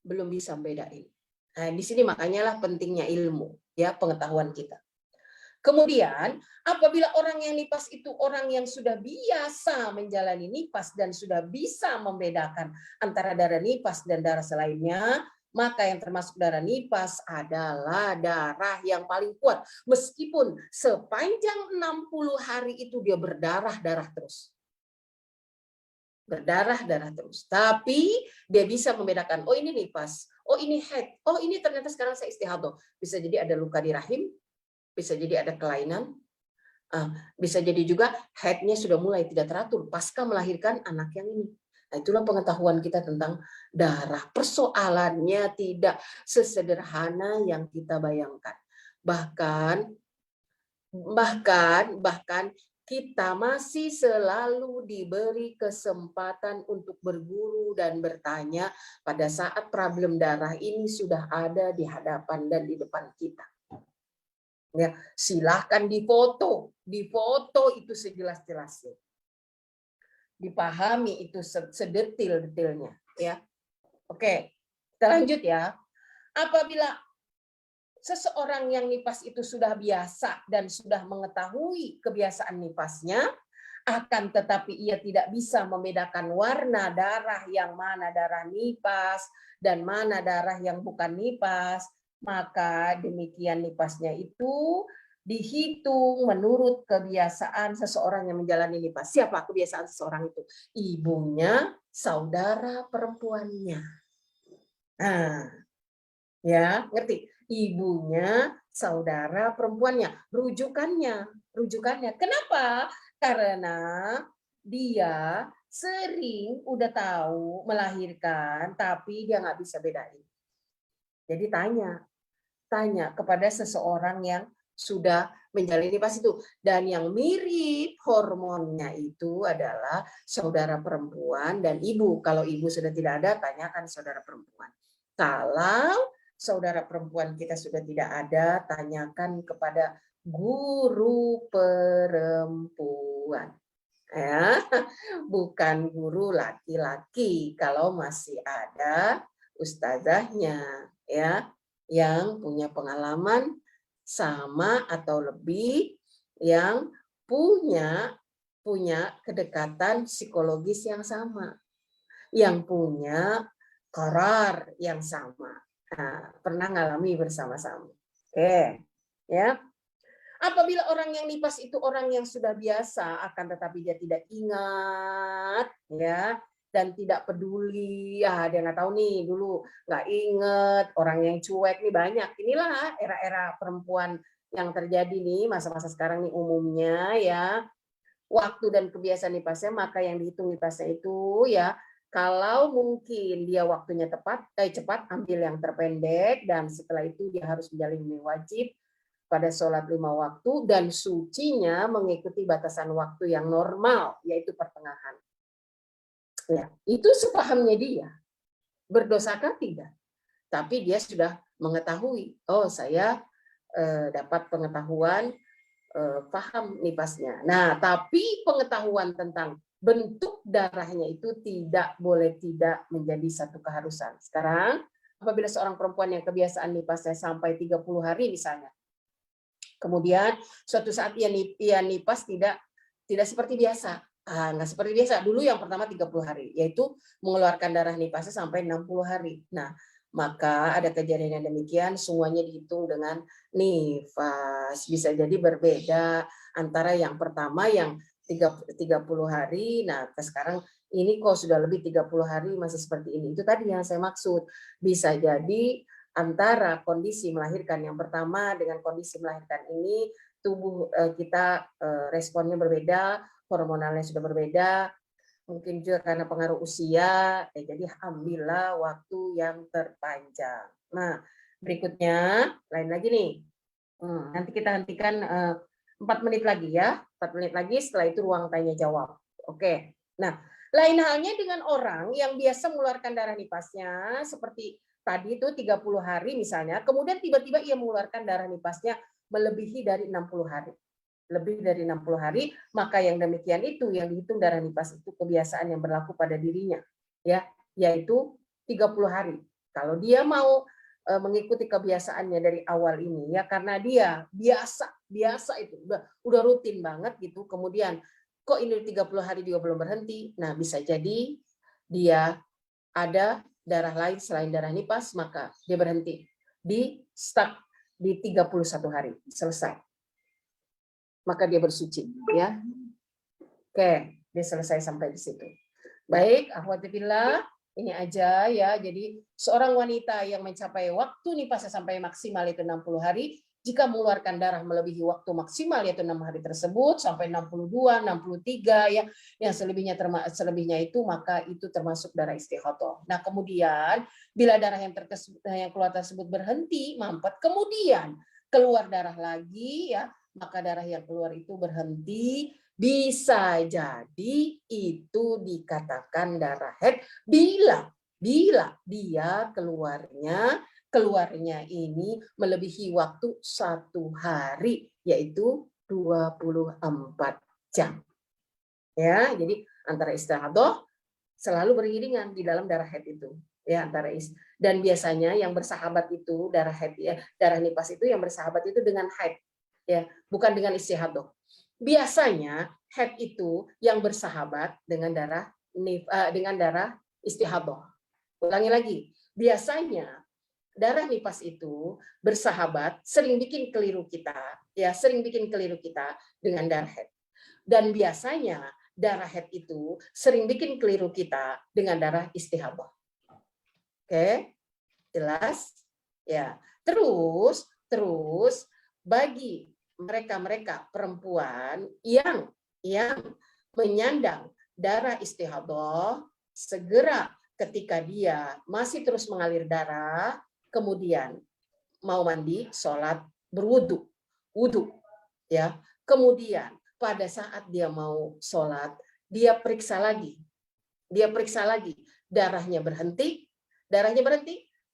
belum bisa membedain. Nah, di sini makanya lah pentingnya ilmu, ya, pengetahuan kita. Kemudian, apabila orang yang nifas itu orang yang sudah biasa menjalani nifas dan sudah bisa membedakan antara darah nifas dan darah selainnya, maka yang termasuk darah nifas adalah darah yang paling kuat. Meskipun sepanjang 60 hari itu dia berdarah-darah terus. Berdarah-darah terus. Tapi dia bisa membedakan, oh ini nifas, oh ini haid, oh ini ternyata sekarang saya istihadah. Bisa jadi ada luka di rahim, bisa jadi ada kelainan, bisa jadi juga haidnya sudah mulai tidak teratur pasca melahirkan anak yang ini. Nah, itulah pengetahuan kita tentang darah. Persoalannya tidak sesederhana yang kita bayangkan. Bahkan kita masih selalu diberi kesempatan untuk berguru dan bertanya pada saat problem darah ini sudah ada di hadapan dan di depan kita. Ya, silahkan difoto itu sejelas-jelasnya, dipahami itu sedetil-detilnya, ya. Oke, kita lanjut ya. Apabila seseorang yang nifas itu sudah biasa dan sudah mengetahui kebiasaan nifasnya, akan tetapi ia tidak bisa membedakan warna darah yang mana darah nifas dan mana darah yang bukan nifas, maka demikian nifasnya itu dihitung menurut kebiasaan seseorang yang menjalani nifas. Siapa kebiasaan seseorang itu? Ibunya, saudara perempuannya. Nah, ya, ngerti? Ibunya, saudara perempuannya. Rujukannya. Kenapa? Karena dia sering udah tahu melahirkan, tapi dia nggak bisa bedain. Jadi tanya kepada seseorang yang sudah menjalani nifas itu. Dan yang mirip hormonnya itu adalah saudara perempuan dan ibu. Kalau ibu sudah tidak ada, tanyakan saudara perempuan. Kalau saudara perempuan kita sudah tidak ada, tanyakan kepada guru perempuan. Ya, bukan guru laki-laki. Kalau masih ada ustazahnya, ya, yang punya pengalaman sama atau lebih, yang punya kedekatan psikologis yang sama, yang punya qarar yang sama. Nah, pernah ngalami bersama-sama. Oke, ya. Apabila orang yang nifas itu orang yang sudah biasa, akan tetapi dia tidak ingat, ya, dan tidak peduli, ya dia nggak tahu nih dulu, nggak inget, orang yang cuek nih banyak. Inilah era-era perempuan yang terjadi nih masa-masa sekarang nih umumnya, ya. Waktu dan kebiasaan nifasnya, maka yang dihitung nifasnya itu, ya, kalau mungkin dia waktunya cepat, ambil yang terpendek, dan setelah itu dia harus menjalani wajib pada sholat 5 waktu, dan sucinya mengikuti batasan waktu yang normal, yaitu pertengahan. Ya, itu sepahamnya dia. Berdosakah? Tidak. Tapi dia sudah mengetahui, oh saya dapat pengetahuan, paham nifasnya. Nah, tapi pengetahuan tentang bentuk darahnya itu tidak boleh tidak menjadi satu keharusan. Sekarang, apabila seorang perempuan yang kebiasaan nifasnya sampai 30 hari misalnya, kemudian suatu saat ia nifas tidak seperti biasa. Nggak seperti biasa. Dulu yang pertama 30 hari, yaitu mengeluarkan darah nifasnya sampai 60 hari. Nah, maka ada kejadian yang demikian, semuanya dihitung dengan nifas. Bisa jadi berbeda antara yang pertama yang 30 hari, nah sekarang ini kok sudah lebih 30 hari masih seperti ini. Itu tadi yang saya maksud. Bisa jadi antara kondisi melahirkan yang pertama dengan kondisi melahirkan ini, tubuh kita responnya berbeda, hormonalnya sudah berbeda, mungkin juga karena pengaruh usia, jadi ambillah waktu yang terpanjang. Nah, berikutnya, lain lagi nih. Nanti kita hentikan 4 menit lagi ya, 4 menit lagi, setelah itu ruang tanya jawab. Oke. Nah, lain halnya dengan orang yang biasa mengeluarkan darah nifasnya, seperti tadi itu 30 hari misalnya, kemudian tiba-tiba ia mengeluarkan darah nifasnya melebihi dari 60 hari. Lebih dari 60 hari, maka yang demikian itu yang dihitung darah nifas itu kebiasaan yang berlaku pada dirinya, ya, yaitu 30 hari. Kalau dia mau mengikuti kebiasaannya dari awal ini ya, karena dia biasa itu udah rutin banget gitu, kemudian kok ini 30 hari juga belum berhenti, nah bisa jadi dia ada darah lain selain darah nifas, maka dia berhenti di stuck di 31 hari selesai, maka dia bersuci ya. Oke, dia selesai sampai di situ. Baik, akhwati fillah, ini aja ya. Jadi seorang wanita yang mencapai waktu nifasnya sampai maksimal itu 60 hari, jika mengeluarkan darah melebihi waktu maksimal yaitu 6 hari tersebut sampai 62, 63 ya, yang selebihnya itu maka itu termasuk darah istihadah. Nah, kemudian bila darah yang keluar tersebut berhenti, mampet, kemudian keluar darah lagi ya, maka darah yang keluar itu berhenti. Bisa jadi itu dikatakan darah haid bila dia keluarnya ini melebihi waktu 1 hari, yaitu 24 jam. Ya, jadi antara istihadah selalu beriringan di dalam darah haid itu. Ya, dan biasanya yang bersahabat itu darah haid ya, darah nifas itu yang bersahabat itu dengan haid. Ya, bukan dengan istihadah. Biasanya haid itu yang bersahabat dengan darah istihadah. Ulangi lagi, biasanya darah nifas itu bersahabat, sering bikin keliru kita dengan darah haid. Dan biasanya darah haid itu sering bikin keliru kita dengan darah istihadah. Oke, jelas? Ya. Terus bagi mereka perempuan yang menyandang darah istihadah, segera ketika dia masih terus mengalir darah, kemudian mau mandi, sholat, berwudu, ya. Kemudian pada saat dia mau sholat, dia periksa lagi, darahnya berhenti,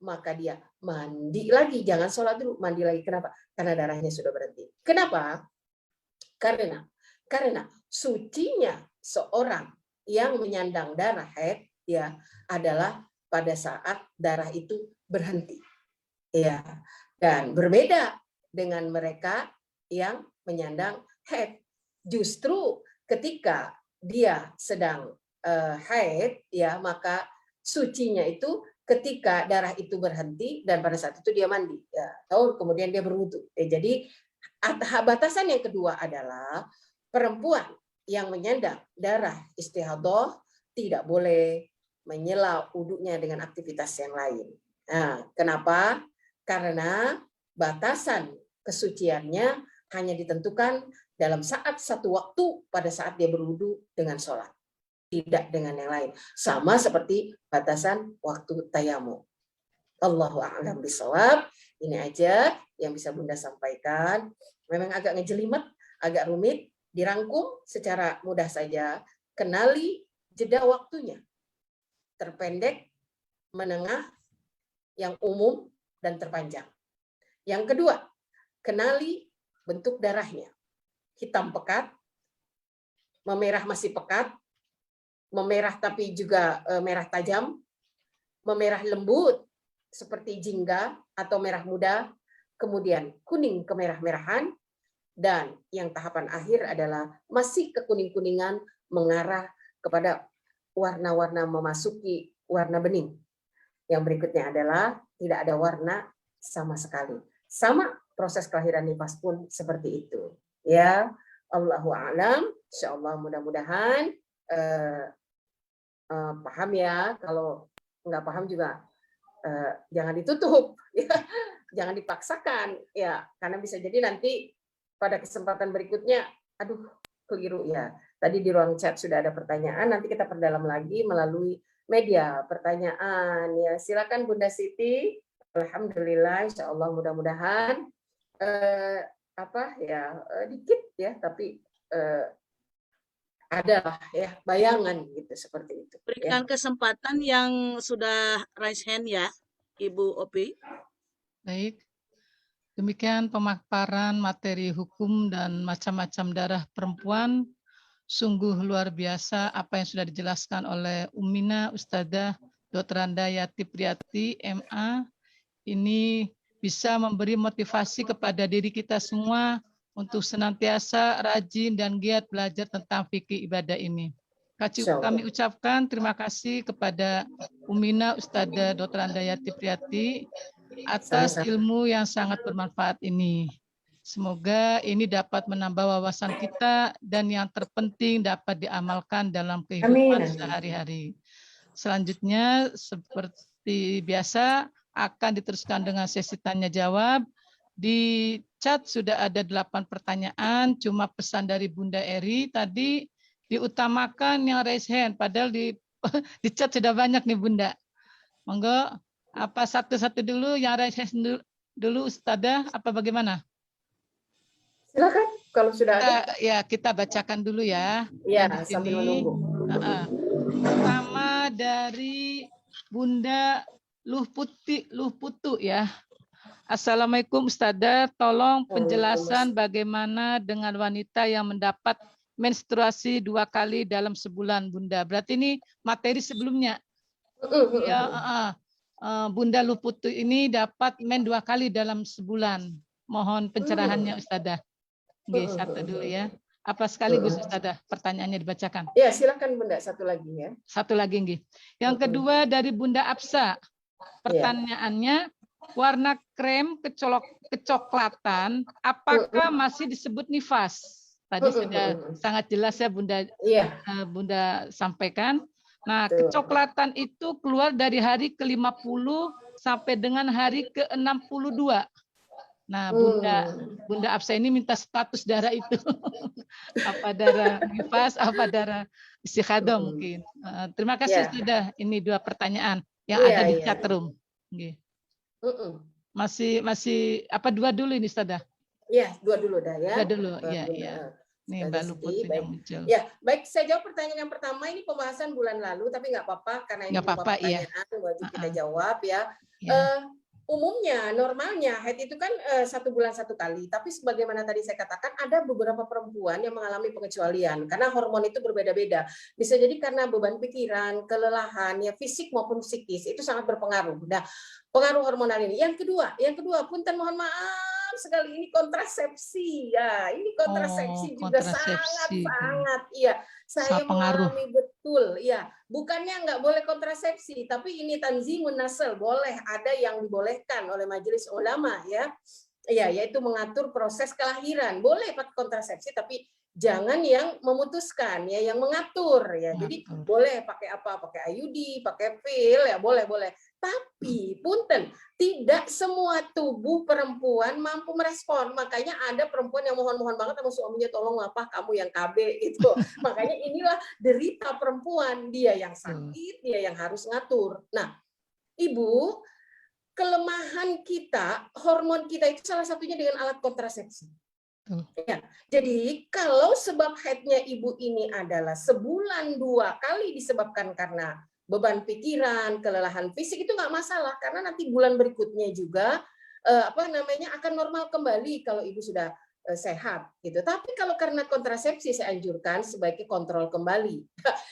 maka dia mandi lagi, jangan sholat dulu, mandi lagi. Kenapa? Karena darahnya sudah berhenti. Kenapa? Karena sucinya seorang yang menyandang darah haid ya adalah pada saat darah itu berhenti. Ya. Dan berbeda dengan mereka yang menyandang haid. Justru ketika dia sedang haid ya, maka sucinya itu ketika darah itu berhenti dan pada saat itu dia mandi ya, atau kemudian dia berwudu. Jadi batasan yang kedua adalah perempuan yang menyandang darah istihadah tidak boleh menyela wudunya dengan aktivitas yang lain. Nah, kenapa? Karena batasan kesuciannya hanya ditentukan dalam satu waktu pada saat dia berwudu dengan sholat, tidak dengan yang lain. Sama seperti batasan waktu tayamum. Allahu a'lam bishawab. Ini aja yang bisa Bunda sampaikan. Memang agak ngejelimet, agak rumit, dirangkum secara mudah saja. Kenali jeda waktunya. Terpendek, menengah, yang umum, dan terpanjang. Yang kedua, kenali bentuk darahnya. Hitam pekat, memerah masih pekat, memerah tapi juga merah tajam, memerah lembut seperti jingga atau merah muda, kemudian kuning kemerah-merahan, dan yang tahapan akhir adalah masih kekuning-kuningan mengarah kepada warna-warna memasuki warna bening. Yang berikutnya adalah tidak ada warna sama sekali. Sama proses kelahiran nifas pun seperti itu. Ya, Allahu a'lam. Insyaallah mudah-mudahan paham ya. Kalau nggak paham juga jangan ditutup, ya. Jangan dipaksakan, ya, karena bisa jadi nanti pada kesempatan berikutnya, aduh, keliru ya. Tadi di ruang chat sudah ada pertanyaan, nanti kita perdalam lagi melalui media pertanyaan. Ya, silakan Bunda Siti. Alhamdulillah, insya Allah mudah-mudahan dikit ya, tapi adalah ya bayangan gitu seperti itu. Berikan kesempatan yang sudah raise hand ya, Ibu Opi. Baik. Demikian pemaparan materi hukum dan macam-macam darah perempuan. Sungguh luar biasa apa yang sudah dijelaskan oleh Ummina Ustadzah Dr. Handayati Priyati, MA, ini bisa memberi motivasi kepada diri kita semua untuk senantiasa rajin dan giat belajar tentang fikih ibadah ini. Kami ucapkan terima kasih kepada Umina Ustadzah Dr. Handayati Priyati atas ilmu yang sangat bermanfaat ini. Semoga ini dapat menambah wawasan kita dan yang terpenting dapat diamalkan dalam kehidupan sehari-hari. Selanjutnya, seperti biasa, akan diteruskan dengan sesi tanya jawab. Di chat sudah ada 8 pertanyaan, cuma pesan dari Bunda Eri tadi diutamakan yang raise hand, padahal di chat sudah banyak nih Bunda. Monggo, apa satu-satu dulu yang raise hand dulu Ustadzah, apa bagaimana? Silakan kalau sudah ada. Ya, kita bacakan dulu ya. Ya, sambil menunggu. Pertama dari Bunda Luh Putu ya. Assalamualaikum Ustadzah, tolong penjelasan bagaimana dengan wanita yang mendapat menstruasi 2 kali dalam sebulan, Bunda. Berarti ini materi sebelumnya. Ya, Bunda Luh Putu ini dapat men 2 kali dalam sebulan. Mohon pencerahannya Ustadzah. Oke, satu dulu ya. Apa sekaligus Ustadzah pertanyaannya dibacakan? Ya, silakan Bunda, satu lagi ya. Satu lagi nggih. Yang kedua dari Bunda Absa. Pertanyaannya, warna krem kecoklatan apakah masih disebut nifas? Tadi sudah sangat jelas ya Bunda Bunda sampaikan. Nah, kecoklatan itu keluar dari hari ke-50 sampai dengan hari ke-62. Nah, Bunda Absa ini minta status darah itu. Apa darah nifas, apa darah istikhadah mungkin. Terima kasih sudah. Ini 2 pertanyaan yang ada di chat room. Masih apa 2 dulu ini Ustadzah? Iya, 2 dulu dah ya. 2 dulu, iya. Nih Mbak Luh Putu yang muncul. Ya, baik, saya jawab pertanyaan yang pertama. Ini pembahasan bulan lalu, tapi nggak apa-apa karena ini pertanyaan wajib kita jawab ya. Umumnya, normalnya haid itu kan 1 bulan 1 kali. Tapi sebagaimana tadi saya katakan, ada beberapa perempuan yang mengalami pengecualian karena hormon itu berbeda-beda. Bisa jadi karena beban pikiran, kelelahan, ya fisik maupun psikis itu sangat berpengaruh. Nah, pengaruh hormonal ini. Yang kedua, punten mohon maaf sekali ini kontrasepsi. Ya, ini kontrasepsi juga sangat-sangat. Iya, saya mengalami betul. Ya, bukannya nggak boleh kontrasepsi, tapi ini tanzimun nasl boleh, ada yang dibolehkan oleh Majelis Ulama ya. Ya, yaitu mengatur proses kelahiran. Boleh pakai kontrasepsi tapi jangan yang memutuskan ya, yang mengatur ya. Jadi boleh pakai apa? Pakai IUD, pakai pil ya, boleh. Tapi punten, tidak semua tubuh perempuan mampu merespon. Makanya ada perempuan yang mohon-mohon banget sama suaminya, tolong apa kamu yang KB gitu. Makanya inilah derita perempuan, dia yang sakit, dia yang harus ngatur. Nah, Ibu, kelemahan kita, hormon kita itu salah satunya dengan alat kontrasepsi. Ya, jadi kalau sebab haidnya ibu ini adalah sebulan 2 kali disebabkan karena beban pikiran, kelelahan fisik, itu nggak masalah karena nanti bulan berikutnya juga akan normal kembali kalau ibu sudah sehat gitu. Tapi kalau karena kontrasepsi saya anjurkan sebaiknya kontrol kembali.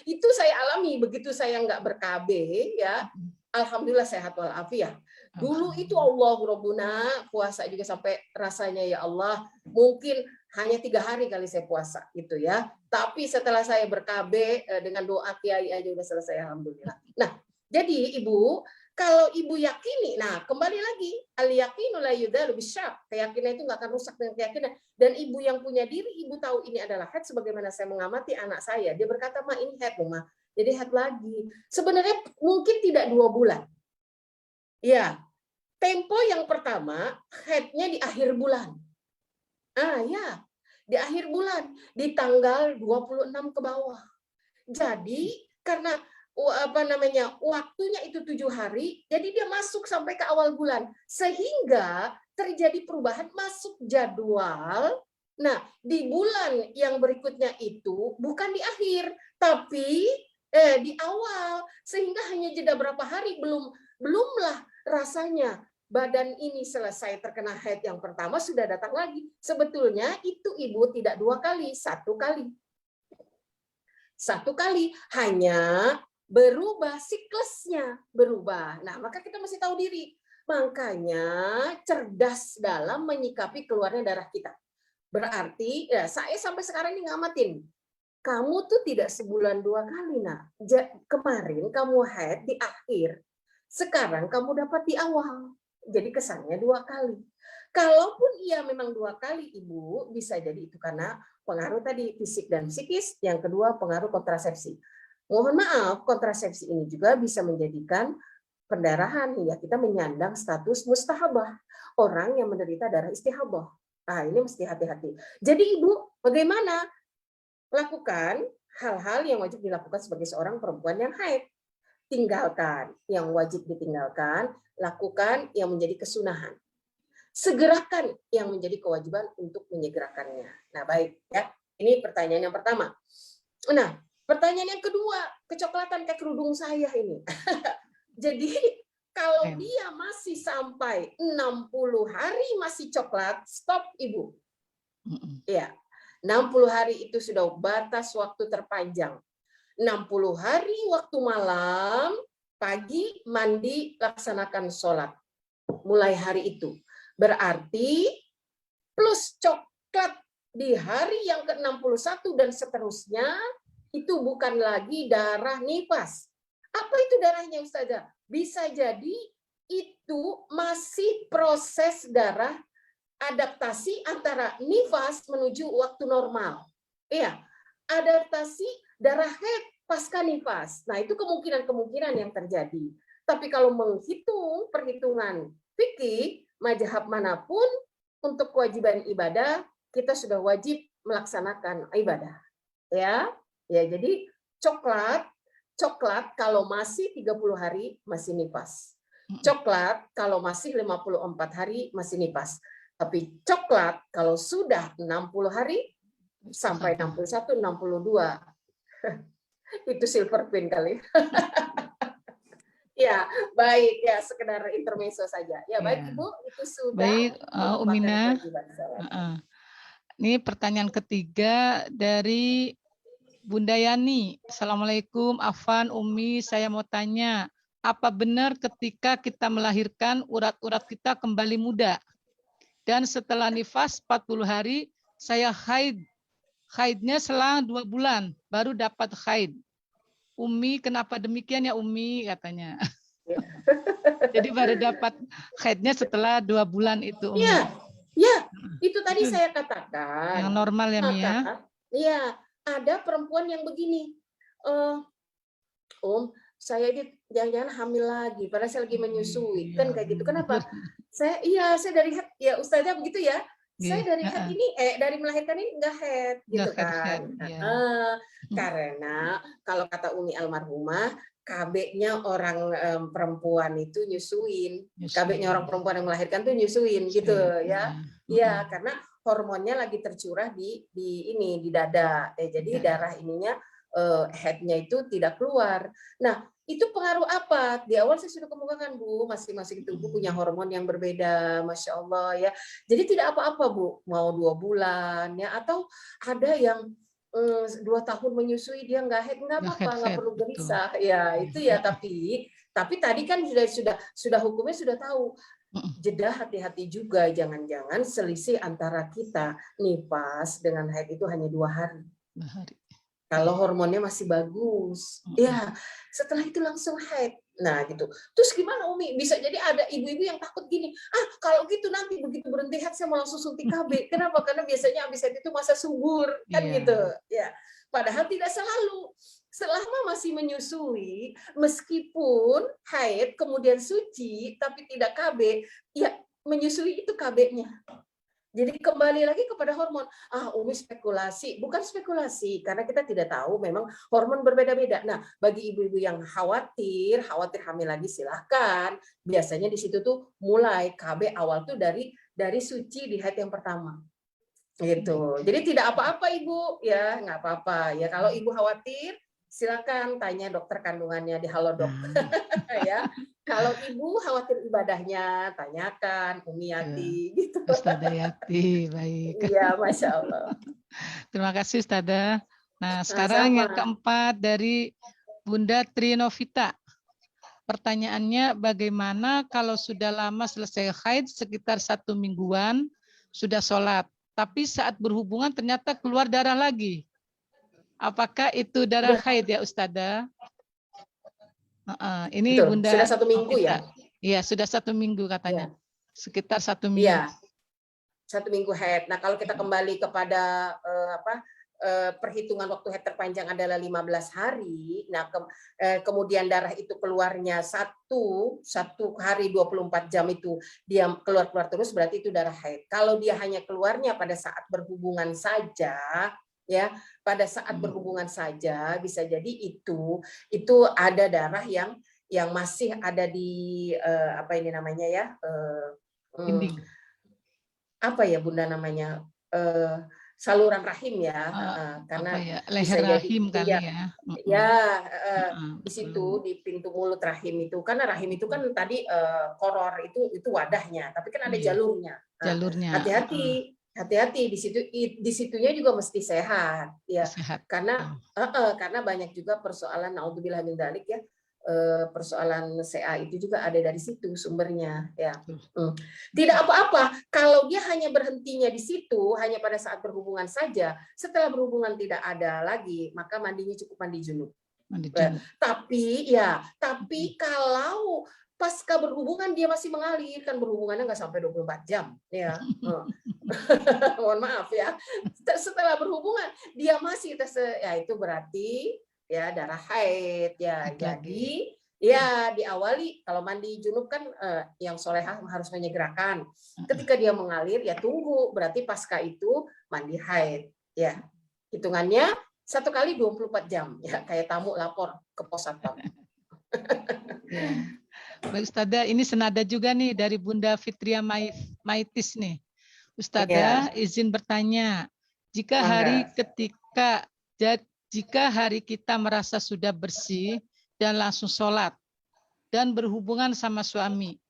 Itu saya alami begitu saya nggak ber-KB ya. Alhamdulillah sehat walafiat. Dulu itu Allah Rabbuna puasa juga sampai rasanya ya Allah mungkin hanya 3 hari kali saya puasa gitu ya. Tapi setelah saya ber-KB dengan doa kiai aja udah selesai alhamdulillah. Nah, jadi Ibu, kalau Ibu yakini, nah kembali lagi al-yaqinu la yudalu bisyak. Keyakinan itu nggak akan rusak dengan keyakinan. Dan Ibu yang punya diri, Ibu tahu ini adalah haid sebagaimana saya mengamati anak saya. Dia berkata, "Ma, ini haid, Ma." Jadi haid lagi. Sebenarnya mungkin tidak 2 bulan. Ya, tempo yang pertama haidnya di akhir bulan. Ya, di akhir bulan, di tanggal 26 ke bawah. Jadi karena waktunya itu 7 hari, jadi dia masuk sampai ke awal bulan, sehingga terjadi perubahan masuk jadwal. Nah, di bulan yang berikutnya itu bukan di akhir, tapi di awal, sehingga hanya jeda berapa hari belumlah rasanya badan ini selesai terkena haid yang pertama sudah datang lagi. Sebetulnya itu Ibu tidak 2 kali, 1 kali. 1 kali, hanya berubah, siklusnya berubah. Nah, maka kita mesti tahu diri. Makanya cerdas dalam menyikapi keluarnya darah kita. Berarti, ya saya sampai sekarang ini ngamatin. Kamu tuh tidak sebulan 2 kali, nak. Kemarin kamu haid di akhir. Sekarang kamu dapat di awal. Jadi kesannya 2 kali. Kalaupun ia memang 2 kali, Ibu, bisa jadi itu karena pengaruh tadi fisik dan psikis. Yang kedua, pengaruh kontrasepsi. Mohon maaf, kontrasepsi ini juga bisa menjadikan pendarahan hingga kita menyandang status mustahabah. Orang yang menderita darah istihabah. Nah, ini mesti hati-hati. Jadi Ibu, bagaimana? Lakukan hal-hal yang wajib dilakukan sebagai seorang perempuan yang haid. Tinggalkan yang wajib ditinggalkan, lakukan yang menjadi kesunahan. Segerakan yang menjadi kewajiban untuk menyegerakannya. Nah, baik ya. Ini pertanyaan yang pertama. Nah, pertanyaan yang kedua, kecoklatan kayak kerudung saya ini. Jadi, kalau dia masih sampai 60 hari masih coklat, stop Ibu. Ya. 60 hari itu sudah batas waktu terpanjang. 60 hari waktu malam, pagi, mandi, laksanakan sholat. Mulai hari itu. Berarti plus coklat di hari yang ke-61 dan seterusnya, itu bukan lagi darah nifas. Apa itu darahnya Ustazah? Bisa jadi itu masih proses darah adaptasi antara nifas menuju waktu normal. Iya, adaptasi darah haid pasca nifas. Nah, itu kemungkinan-kemungkinan yang terjadi. Tapi kalau menghitung perhitungan fikih, mazhab manapun, untuk kewajiban ibadah, kita sudah wajib melaksanakan ibadah. Ya, jadi coklat kalau masih 30 hari masih nifas. Coklat kalau masih 54 hari masih nifas. Tapi coklat kalau sudah 60 hari sampai 61, 62 itu silver queen kali. Ya, baik ya, sekedar intermezzo saja. Ya, baik Ibu, itu sudah. Baik, Umina. Ini pertanyaan ketiga dari Bunda Yani. Assalamualaikum, Afan, Umi, saya mau tanya, apa benar ketika kita melahirkan urat-urat kita kembali muda? Dan setelah nifas 40 hari, saya haid. Haidnya selang 2 bulan, baru dapat haid. Umi, kenapa demikian ya Umi, katanya. Jadi baru dapat haidnya setelah 2 bulan itu Umi. Ya, itu tadi saya katakan. Yang normal ya Mi ya? Iya, ada perempuan yang begini. Saya ini jangan-jangan hamil lagi, padahal saya lagi menyusui. Kan kayak gitu. Kenapa? Saya dari haid, ya Ustazah begitu ya. Saya dari haid ini, dari melahirkan ini enggak haid, gitu kan. Karena kalau kata Umi almarhumah, KB-nya orang perempuan itu nyusuin. KB-nya orang perempuan yang melahirkan tuh nyusuin gitu ya. Iya, karena hormonnya lagi tercurah di dada. Jadi darah ininya headnya itu tidak keluar. Nah, itu pengaruh apa? Di awal saya sudah kemukakan Bu, masing-masing tubuh punya hormon yang berbeda, Masya Allah ya. Jadi tidak apa-apa Bu, mau 2 bulan ya, atau ada yang 2 tahun menyusui dia nggak haid, nggak apa-apa, nggak perlu gelisah ya itu ya. Tapi tadi kan sudah hukumnya sudah tahu. Jeda, hati-hati juga, jangan-jangan selisih antara kita nifas dengan haid itu hanya 2 hari. Kalau hormonnya masih bagus, ya setelah itu langsung haid. Nah gitu. Terus gimana Umi? Bisa jadi ada ibu-ibu yang takut gini, kalau gitu nanti begitu berhenti haid saya mau langsung suntik KB. Kenapa? Karena biasanya habis haid itu masa subur, kan gitu. Ya. Padahal tidak selalu. Selama masih menyusui, meskipun haid kemudian suci tapi tidak KB, ya menyusui itu KB-nya. Jadi kembali lagi kepada hormon. Umi spekulasi. Bukan spekulasi, karena kita tidak tahu memang hormon berbeda-beda. Nah, bagi ibu-ibu yang khawatir hamil lagi silahkan. Biasanya di situ tuh mulai KB awal tuh dari suci di haid yang pertama. Gitu. Jadi tidak apa-apa Ibu, ya nggak apa-apa. Ya kalau Ibu khawatir, silakan tanya dokter kandungannya di Halodoc. Ya. Kalau Ibu khawatir ibadahnya, tanyakan Umi Yati gitu. Ustazah Yati, baik. Iya, Masya Allah. Terima kasih Ustazah. Nah, sekarang yang keempat dari Bunda Trinovita. Pertanyaannya, bagaimana kalau sudah lama selesai haid sekitar 1 mingguan, sudah sholat, tapi saat berhubungan ternyata keluar darah lagi. Apakah itu darah haid ya Ustadzah? Ini Betul, Bunda sudah 1 minggu ya? Iya, sudah 1 minggu katanya. Iya. Sekitar 1 minggu. Iya, 1 minggu haid. Nah, kalau kita kembali kepada perhitungan waktu haid terpanjang adalah 15 hari. Nah, kemudian darah itu keluarnya satu hari 24 jam itu dia keluar terus, berarti itu darah haid. Kalau dia hanya keluarnya pada saat berhubungan saja, ya, pada saat berhubungan saja bisa jadi itu ada darah yang masih ada di apa ini namanya ya? Dinding. Apa ya Bunda namanya? Saluran rahim ya, karena apa ya? bisa Leher rahim jadi kali ya, ya. Di situ di pintu mulut rahim itu, karena rahim itu kan tadi koror itu wadahnya, tapi kan ada Iya, jalurnya. jalurnya. Hati-hati di situnya juga mesti sehat ya, Sehat. karena banyak juga persoalan naudzubillah min dzalik ya, persoalan CA itu juga ada dari situ sumbernya ya. Tidak apa-apa kalau dia hanya berhentinya di situ hanya pada saat berhubungan saja, setelah berhubungan tidak ada lagi, maka mandinya cukup mandi junub. Tapi kalau pasca berhubungan dia masih mengalir, kan berhubungannya nggak sampai 24 jam ya. Mohon maaf ya, setelah berhubungan dia masih ya itu berarti ya darah haid ya. Jadi ya diawali kalau mandi junub kan yang solehah harus menyegerakan. Ketika dia mengalir ya tunggu, berarti pasca itu mandi haid ya. Hitungannya 1 kali 24 jam ya, kayak tamu lapor ke pos satpam. Ya. Baik Ustadzah, ini senada juga nih dari Bunda Fitria Maitis nih. Ustadzah izin bertanya, jika hari kita merasa sudah bersih dan langsung sholat dan berhubungan sama suami,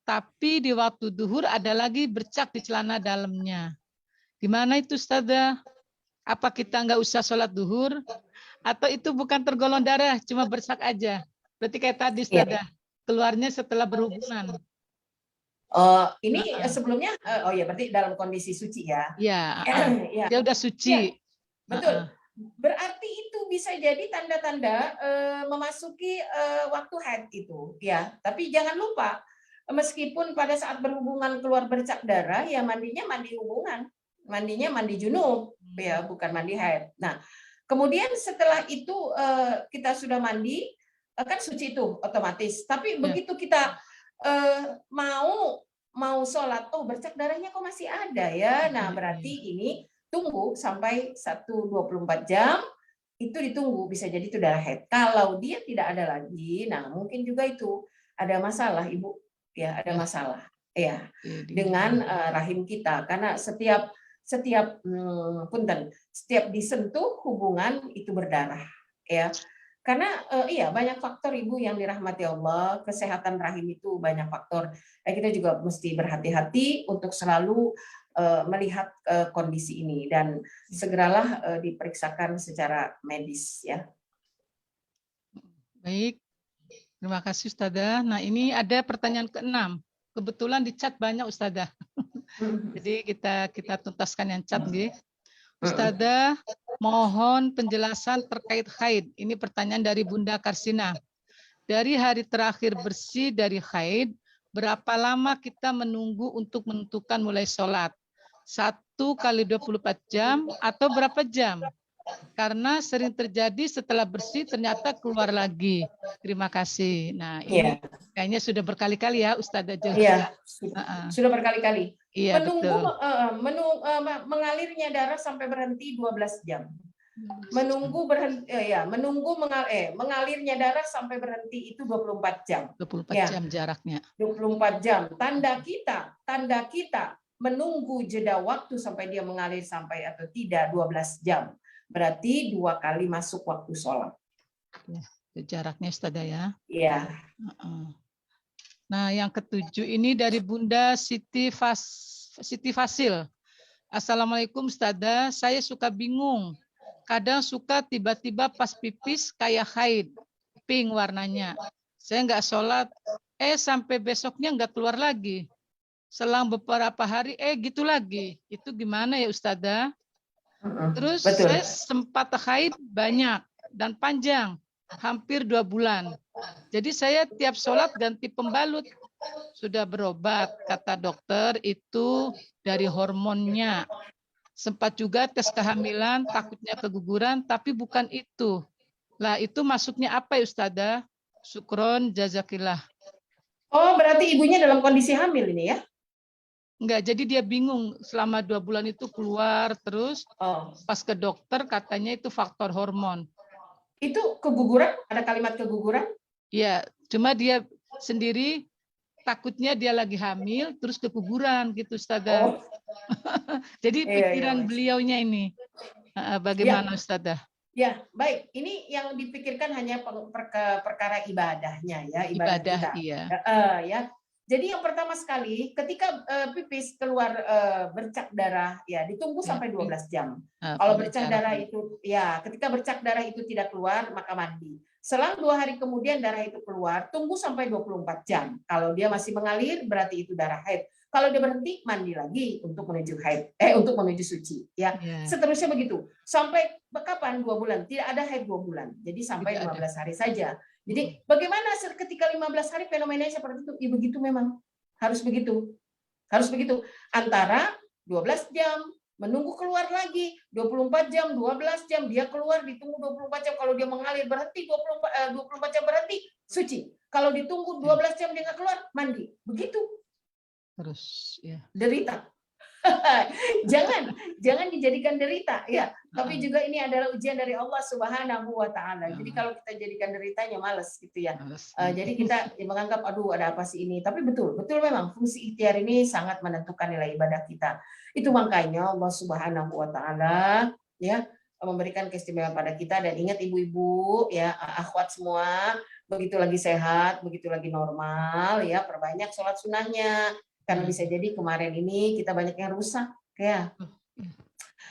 tapi di waktu duhur ada lagi bercak di celana dalamnya. Gimana itu Ustadzah? Apa kita nggak usah sholat duhur? Atau itu bukan tergolong darah, cuma bercak aja? Berarti kayak tadi Ustadzah, keluarnya setelah berhubungan. Ini sebelumnya, berarti dalam kondisi suci ya? Iya, dia udah suci. Ya, betul. Berarti itu bisa jadi tanda-tanda memasuki waktu haid itu, ya. Tapi jangan lupa, meskipun pada saat berhubungan keluar bercak darah, ya mandinya mandi hubungan, mandinya mandi junub, ya, bukan mandi haid. Nah, kemudian setelah itu kita sudah mandi, kan suci itu otomatis. Tapi begitu kita mau sholat, oh bercak darahnya kok masih ada ya. Nah, berarti ini tunggu sampai 24 jam, itu ditunggu, bisa jadi itu darah haid. Kalau dia tidak ada lagi, nah mungkin juga itu ada masalah Ibu, ya ada masalah ya dengan rahim kita, karena setiap disentuh hubungan itu berdarah ya. Karena banyak faktor Ibu yang dirahmati Allah, kesehatan rahim itu banyak faktor. Kita juga mesti berhati-hati untuk selalu melihat kondisi ini dan segeralah diperiksakan secara medis ya. Baik, terima kasih Ustadzah. Nah ini ada pertanyaan ke-6. Kebetulan di chat banyak Ustadzah. Jadi kita tuntaskan yang chat nggih. Ustadzah, mohon penjelasan terkait haid. Ini pertanyaan dari Bunda Karsina. Dari hari terakhir bersih dari haid, berapa lama kita menunggu untuk menentukan mulai sholat? 1 kali 24 jam atau berapa jam? Karena sering terjadi setelah bersih ternyata keluar lagi. Terima kasih. Nah ini kayaknya sudah berkali-kali ya Ustadzah Jo. Iya, sudah berkali-kali. Iya, Mengalirnya darah sampai berhenti 12 jam. Mengalirnya darah sampai berhenti itu 24 jam. 24 jam jaraknya. 24 jam. Tanda kita menunggu jeda waktu sampai dia mengalir sampai atau tidak 12 jam. Berarti 2 kali masuk waktu sholat. Ya, jaraknya Ustadzah ya. Iya. Nah, yang ke-7 ini dari Bunda Siti Fasil. Assalamualaikum Ustadzah, saya suka bingung. Kadang suka tiba-tiba pas pipis kayak haid. pink warnanya. Saya nggak sholat, sampai besoknya nggak keluar lagi. Selang beberapa hari, gitu lagi. Itu gimana ya Ustazah? Terus Betul. saya sempat haid banyak dan panjang, hampir 2 bulan. Jadi saya tiap sholat ganti pembalut. Sudah berobat, kata dokter itu dari hormonnya. Sempat juga tes kehamilan, takutnya keguguran, tapi bukan itu. Lah itu maksudnya apa ya Ustazah? Syukron, jazakillah. Oh, berarti ibunya dalam kondisi hamil ini ya? Enggak, jadi dia bingung selama 2 bulan itu keluar terus Oh, pas ke dokter katanya itu faktor hormon. itu keguguran? Ada kalimat keguguran? Ya, cuma dia sendiri takutnya dia lagi hamil terus keguguran gitu Ustazah. Oh, Jadi iya, pikiran iya. beliaunya ini bagaimana Ustazah? Ya, baik. Ini yang dipikirkan hanya perkara ibadahnya ya, ibadah Ibadah, kita. iya. Ya. Jadi yang pertama sekali, ketika pipis keluar bercak darah, ya ditunggu Ya, sampai 12 jam. Nah, Kalau pada bercak cara darah itu, ya ketika bercak darah itu tidak keluar, maka mandi. Selang 2 hari kemudian darah itu keluar, tunggu sampai 24 jam. Kalau dia masih mengalir, berarti itu darah haid. Kalau dia berhenti, mandi lagi untuk menuju haid, untuk menuju suci. Ya, ya, seterusnya begitu. Sampai kapan? 2 bulan. Tidak ada haid 2 bulan. Jadi sampai Tidak 15 hari saja. Jadi bagaimana ketika 15 hari fenomenanya seperti itu? Ya begitu memang. Harus begitu. Harus begitu. Antara 12 jam, menunggu keluar lagi, 24 jam, 12 jam, dia keluar, ditunggu 24 jam, kalau dia mengalir berhenti, 24 jam berhenti, suci. Kalau ditunggu 12 jam dia nggak keluar, mandi. Begitu. terus ya. Derita. jangan dijadikan derita ya, tapi juga ini adalah ujian dari Allah Subhanahu wa taala. Jadi kalau kita jadikan deritanya males gitu ya. Jadi kita menganggap aduh ada apa sih ini, tapi betul memang fungsi ikhtiar ini sangat menentukan nilai ibadah kita. Itu makanya Allah Subhanahu wa taala ya memberikan keistimewaan pada kita. Dan ingat ibu-ibu ya, akhwat semua, begitu lagi sehat, begitu lagi normal ya, perbanyak sholat sunnahnya. Karena bisa jadi kemarin ini kita banyak yang rusak, ya.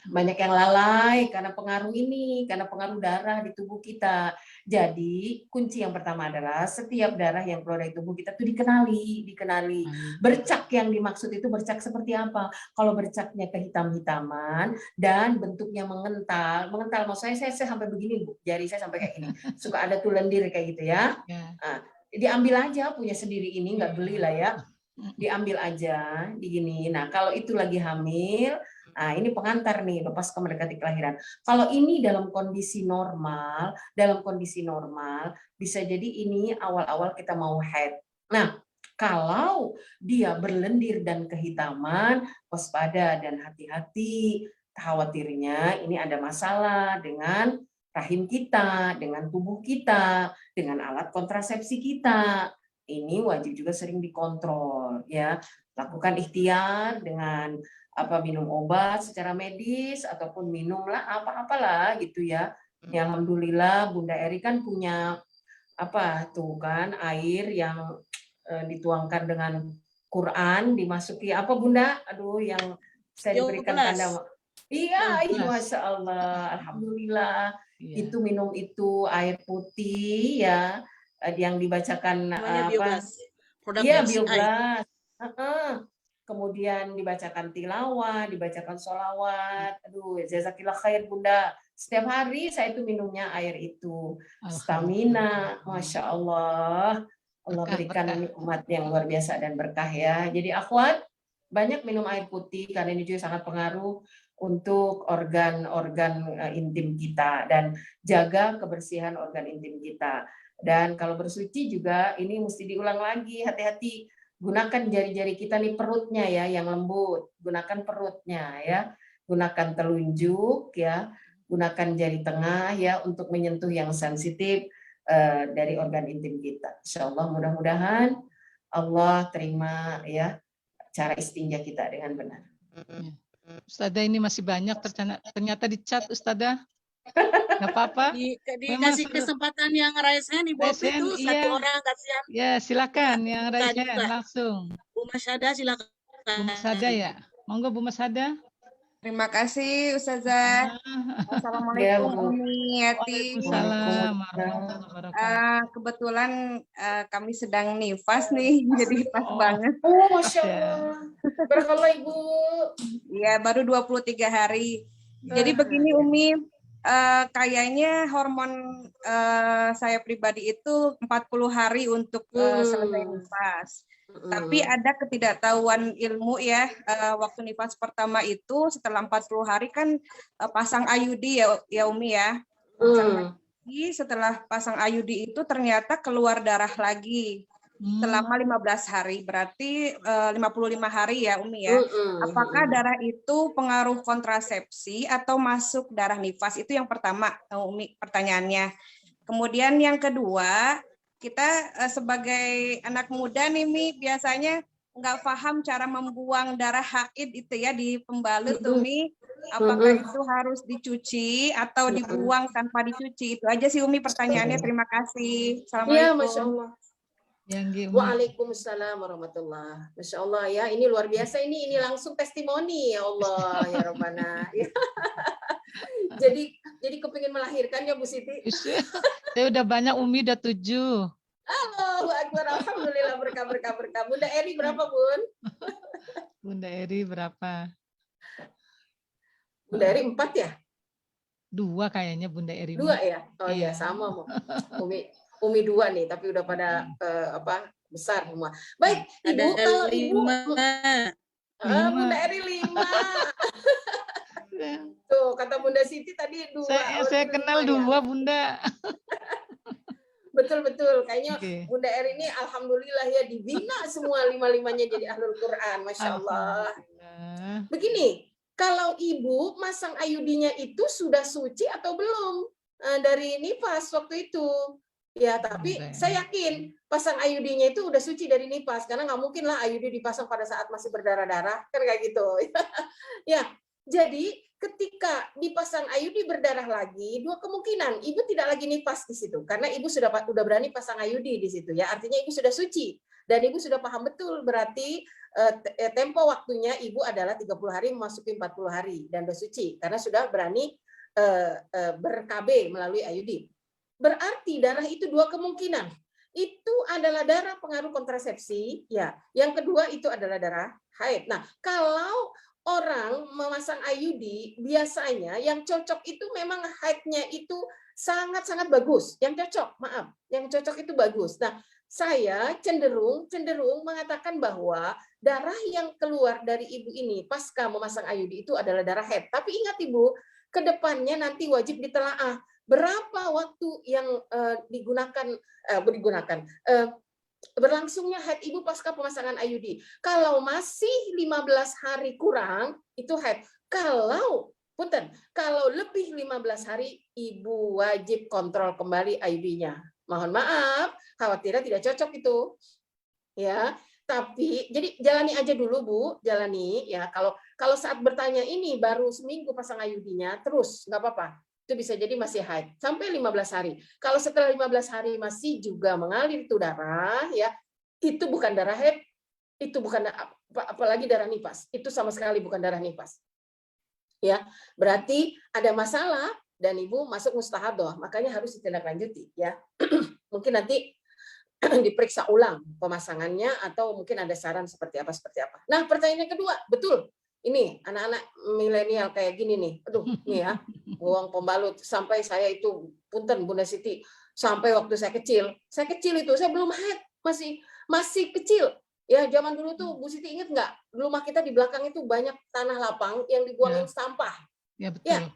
Banyak yang lalai karena pengaruh ini, karena pengaruh darah di tubuh kita. Jadi kunci yang pertama adalah setiap darah yang keluar dari tubuh kita itu dikenali. Bercak yang dimaksud itu bercak seperti apa? Kalau bercaknya kehitam-hitaman dan bentuknya mengental maksud saya sampai begini Bu, jari saya sampai kayak ini. Suka ada tuh lendir kayak gitu ya. Nah, diambil aja punya sendiri ini, nggak beli lah ya. Diambil aja begini. Nah, kalau itu lagi hamil, nah ini pengantar nih, lepas mendekati kelahiran. Kalau ini dalam kondisi normal, bisa jadi ini awal-awal kita mau haid. Nah, kalau dia berlendir dan kehitaman, waspada dan hati-hati. Khawatirnya ini ada masalah dengan rahim kita, dengan tubuh kita, dengan alat kontrasepsi kita. Ini wajib juga sering dikontrol ya. Lakukan ikhtiar dengan minum obat secara medis ataupun minumlah apa-apalah gitu ya. Ya alhamdulillah Bunda Eri kan punya air yang dituangkan dengan Quran, dimasuki Bunda? Aduh, yang saya diberikan tanda. Iya, Masya Allah, alhamdulillah. Itu minum itu air putih ya. Yang dibacakan biogas. Iya, biogas. Kemudian dibacakan tilawah, dibacakan sholawat. Aduh, jazakillah khair Bunda. Setiap hari saya itu minumnya air itu. Stamina, Masya Allah. Allah berikan nikmat yang luar biasa dan berkah ya. Jadi akhwat, banyak minum air putih karena ini juga sangat pengaruh untuk organ-organ intim kita, dan jaga kebersihan organ intim kita. Dan kalau bersuci juga ini mesti diulang lagi, hati-hati. Gunakan jari-jari kita nih, perutnya ya yang lembut. Gunakan perutnya ya. Gunakan telunjuk ya. Gunakan jari tengah ya untuk menyentuh yang sensitif dari organ intim kita. Insyaallah mudah-mudahan Allah terima ya cara istinja kita dengan benar. Ustazah ini masih banyak ternyata di chat Ustazah. Nggak apa-apa. Dikasih kesempatan yang raise hand Ibu Opi itu satu orang kasihan. Ya silakan yang raise hand langsung. Bu Masada silakan. Bu Masada ya. Monggo Bu Masada. Terima kasih Ustazah. Assalamualaikum Bu. Umi Yati. Waalaikumsalam warahmatullahi wabarakatuh. Kebetulan kami sedang nifas nih, jadi pas Oh. banget. Oh, Masya Allah. Barakallah Ibu. Ya, baru 23 hari. Jadi begini Umi, kayaknya hormon saya pribadi itu 40 hari untuk selesai nifas. Tapi ada ketidaktahuan ilmu ya, waktu nifas pertama itu setelah 40 hari kan pasang IUD ya Umi ya. Setelah pasang IUD itu ternyata keluar darah lagi selama 15 hari, berarti 55 hari ya Umi ya. Apakah darah itu pengaruh kontrasepsi atau masuk darah nifas? Itu yang pertama Umi pertanyaannya. Kemudian yang kedua, kita sebagai anak muda nih Mi, biasanya nggak paham cara membuang darah haid itu ya di pembalut tuh Mi. Apakah itu harus dicuci atau dibuang tanpa dicuci? Itu aja sih Umi pertanyaannya. Terima kasih. Ya, Assalamualaikum. Masya Allah. Waalaikumsalam warahmatullah. Masya Allah ya, ini luar biasa ini langsung testimoni ya Allah ya Rabbana. Jadi kepingin melahirkan ya Bu Siti. Saya udah banyak, Umi udah 7. Allahu Akbar, alhamdulillah, berkah. Bunda Eri berapa, Bun? Bunda Eri berapa? Bunda Eri 4 ya? 2 kayaknya Bunda Eri. 2 ya? Oh iya, Iya. sama mau. Umi 2 nih, tapi udah pada besar semua. Baik, Ibu Ada kalau Ibu 5. Bunda Eri 5. Tuh, kata Bunda Siti tadi 2. Saya kenal 2 ya? Bunda. Betul. Kayaknya Bunda Eri ini alhamdulillah ya dibina semua 5-5-nya jadi ahlul Quran. Masya Allah. Begini, kalau Ibu masang IUD-nya itu sudah suci atau belum dari nifas waktu itu? Ya, tapi saya yakin pasang IUD-nya itu udah suci dari nifas, karena nggak mungkin lah IUD dipasang pada saat masih berdarah-darah, kan kayak gitu. Ya, jadi ketika dipasang IUD berdarah lagi, 2 kemungkinan, Ibu tidak lagi nifas di situ, karena Ibu sudah berani pasang IUD di situ ya, artinya Ibu sudah suci dan Ibu sudah paham betul berarti tempo waktunya Ibu adalah 30 hari memasuki 40 hari dan sudah suci karena sudah berani ber-KB melalui IUD. Berarti darah itu 2 kemungkinan. Itu adalah darah pengaruh kontrasepsi, ya. Yang kedua itu adalah darah haid. Nah, kalau orang memasang IUD, biasanya yang cocok itu memang haidnya itu sangat-sangat bagus. Yang cocok, maaf, yang cocok itu bagus. Nah, saya cenderung mengatakan bahwa darah yang keluar dari Ibu ini pasca memasang IUD itu adalah darah haid. Tapi ingat Ibu, ke depannya nanti wajib ditelaah berapa waktu yang berlangsungnya haid Ibu pasca pemasangan IUD. Kalau masih 15 hari kurang, itu haid. Kalau lebih 15 hari, Ibu wajib kontrol kembali IUD-nya. Mohon maaf, khawatirnya tidak cocok itu. Ya, tapi jadi jalani aja dulu Bu, jalani ya. Kalau saat bertanya ini baru seminggu pasang IUD-nya, terus nggak apa-apa. Itu bisa jadi masih haid sampai 15 hari. Kalau setelah 15 hari masih juga mengalir itu darah, ya itu bukan darah haid, itu bukan apalagi darah nifas. Itu sama sekali bukan darah nifas. Ya, berarti ada masalah dan Ibu masuk mustahadah, makanya harus ditindaklanjuti ya. Mungkin nanti diperiksa ulang pemasangannya atau mungkin ada saran seperti apa. Nah, pertanyaan yang kedua, betul. Ini anak-anak milenial kayak gini nih, aduh nih ya, buang pembalut sampai saya itu punten Bunda Siti, sampai waktu saya kecil itu saya belum haid, masih kecil. Ya zaman dulu tuh Bu Siti inget nggak? Rumah kita di belakang itu banyak tanah lapang yang dibuangin sampah. Ya betul. Ya.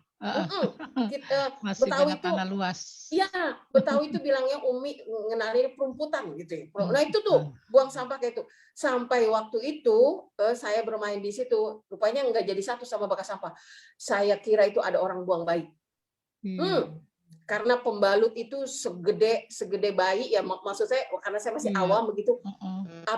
Masih Betawi banyak tanah luas. Iya, Betawi itu bilangnya Umi ngenalin perumputan gitu ya. Nah itu tuh buang sampah kayak itu. Sampai waktu itu saya bermain di situ, rupanya nggak jadi satu sama bekas sampah. Saya kira itu ada orang buang bayi. Karena pembalut itu segede bayi ya, maksud saya karena saya masih awam begitu.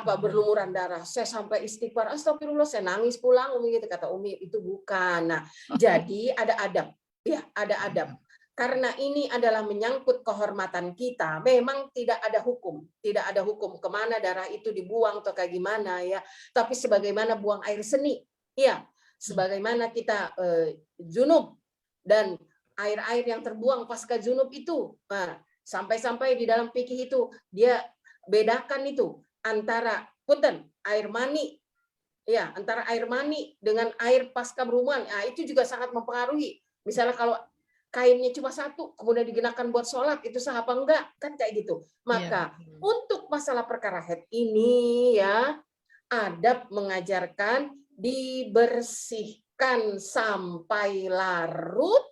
Berlumuran darah. Saya sampai istighfar, astagfirullah, saya nangis pulang Umi gitu, kata Umi itu bukan. Nah, jadi ada adab. Ya, ada adab. Karena ini adalah menyangkut kehormatan kita, memang tidak ada hukum kemana darah itu dibuang atau kayak gimana ya. Tapi sebagaimana buang air seni, ya sebagaimana kita junub dan air-air yang terbuang pasca junub itu. Nah, sampai-sampai di dalam fikih itu dia bedakan itu antara punten air mani, ya, antara air mani dengan air pasca berhubungan. Nah, itu juga sangat mempengaruhi. Misalnya kalau kainnya cuma satu, kemudian digunakan buat sholat, itu sah apa enggak? Kan kayak gitu. Maka untuk masalah perkara haid ini ya, adab mengajarkan dibersihkan sampai larut,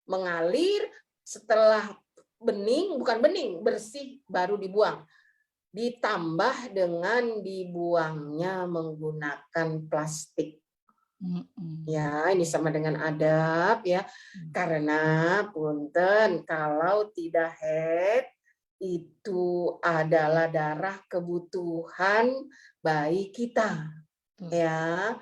mengalir, setelah bening, bukan bening, bersih baru dibuang. Ditambah dengan dibuangnya menggunakan plastik. Ya, ini sama dengan adab ya. Karena punten kalau tidak haid itu adalah darah kebutuhan bayi kita. Ya.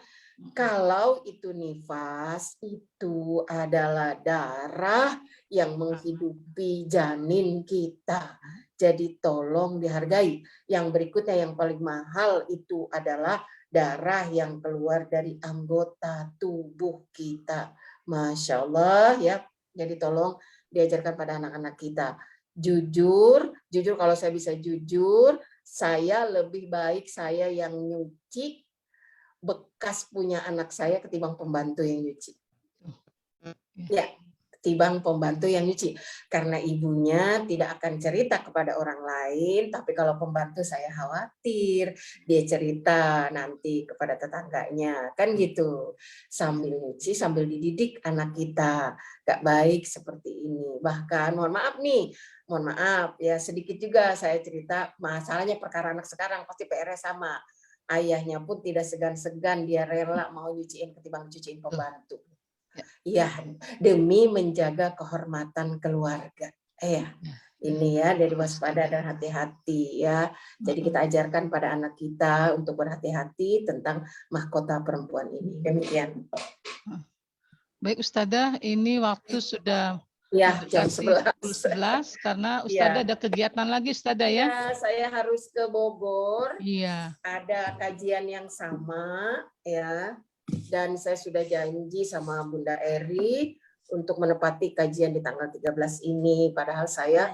Kalau itu nifas, itu adalah darah yang menghidupi janin kita. Jadi tolong dihargai. Yang berikutnya yang paling mahal itu adalah darah yang keluar dari anggota tubuh kita. Masya Allah ya. Jadi tolong diajarkan pada anak-anak kita. Jujur kalau saya bisa jujur, saya lebih baik saya yang nyuci bekas punya anak saya ketimbang pembantu yang nyuci. Ya, ketimbang pembantu yang nyuci. Karena ibunya tidak akan cerita kepada orang lain, tapi kalau pembantu saya khawatir dia cerita nanti kepada tetangganya. Kan gitu. Sambil nyuci, sambil dididik anak kita. Gak baik seperti ini. Bahkan, mohon maaf ya, sedikit juga saya cerita masalahnya perkara anak sekarang, pasti PR-nya sama. Ayahnya pun tidak segan-segan, dia rela mau nyuciin ketimbang cuciin pembantu. Ya, demi menjaga kehormatan keluarga. Ini ya, dari waspada dan hati-hati ya. Jadi kita ajarkan pada anak kita untuk berhati-hati tentang mahkota perempuan ini. Demikian. Baik Ustadzah, ini waktu sudah ya jam 11 karena Ustadzah ada kegiatan lagi Ustadzah ya. Ya, saya harus ke Bogor. Iya. Ada kajian yang sama ya. Dan saya sudah janji sama Bunda Eri untuk menepati kajian di tanggal 13 ini. Padahal saya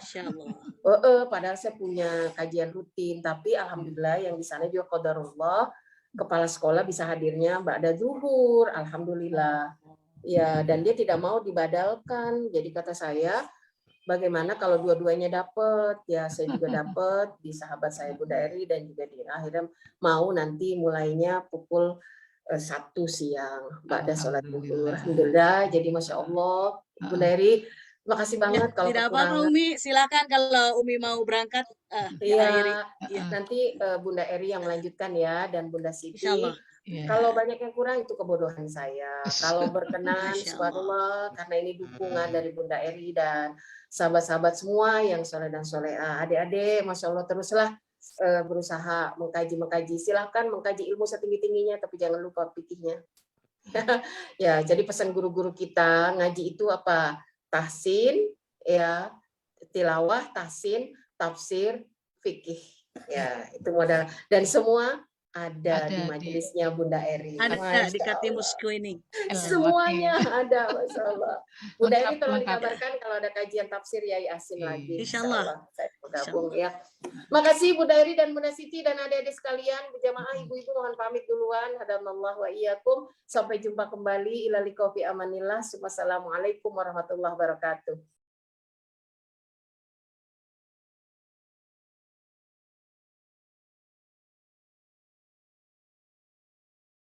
punya kajian rutin, tapi alhamdulillah yang di sana juga qadarullah kepala sekolah bisa hadirnya ba'da zuhur, alhamdulillah. Ya, dan dia tidak mau dibadalkan. Jadi kata saya, bagaimana kalau dua-duanya dapat? Ya, saya juga dapat di sahabat saya Bunda Eri dan juga di akhirnya mau nanti mulainya pukul 1 siang pada sholat zuhur. Alhamdulillah. Jadi masya Allah, Bunda Eri, makasih banget kalau tidak apa-apa Umi, silakan kalau Umi mau berangkat. Nanti Bunda Eri yang melanjutkan ya, dan Bunda Siti. Insyaallah. Kalau banyak yang kurang itu kebodohan saya. Kalau berkenan, subhanallah, karena ini dukungan dari Bunda Eri dan sahabat-sahabat semua yang soleh dan soleha. Adik-adik, masya Allah teruslah berusaha mengkaji. Silahkan mengkaji ilmu setinggi-tingginya, tapi jangan lupa fikihnya. Ya, jadi pesan guru-guru kita ngaji itu apa? Tahsin, ya, tilawah, tahsin, tafsir, fikih. Ya, itu modal. Dan semua ada di majelisnya Bunda Eri. Ada di Katimusku ini. Semuanya ada, Masya Allah. Bunda Eri tolong dikabarkan kalau ada kajian tafsir Yai Asin lagi. Insyaallah. Saya bergabung ya. Makasih Bunda Eri dan Bunda Siti dan adik-adik sekalian. Berjamaah ibu-ibu mohon pamit duluan. Hadamallahu wa iyyakum. Sampai jumpa kembali. Ila liqa fi amanillah. Wassalamualaikum warahmatullahi wabarakatuh.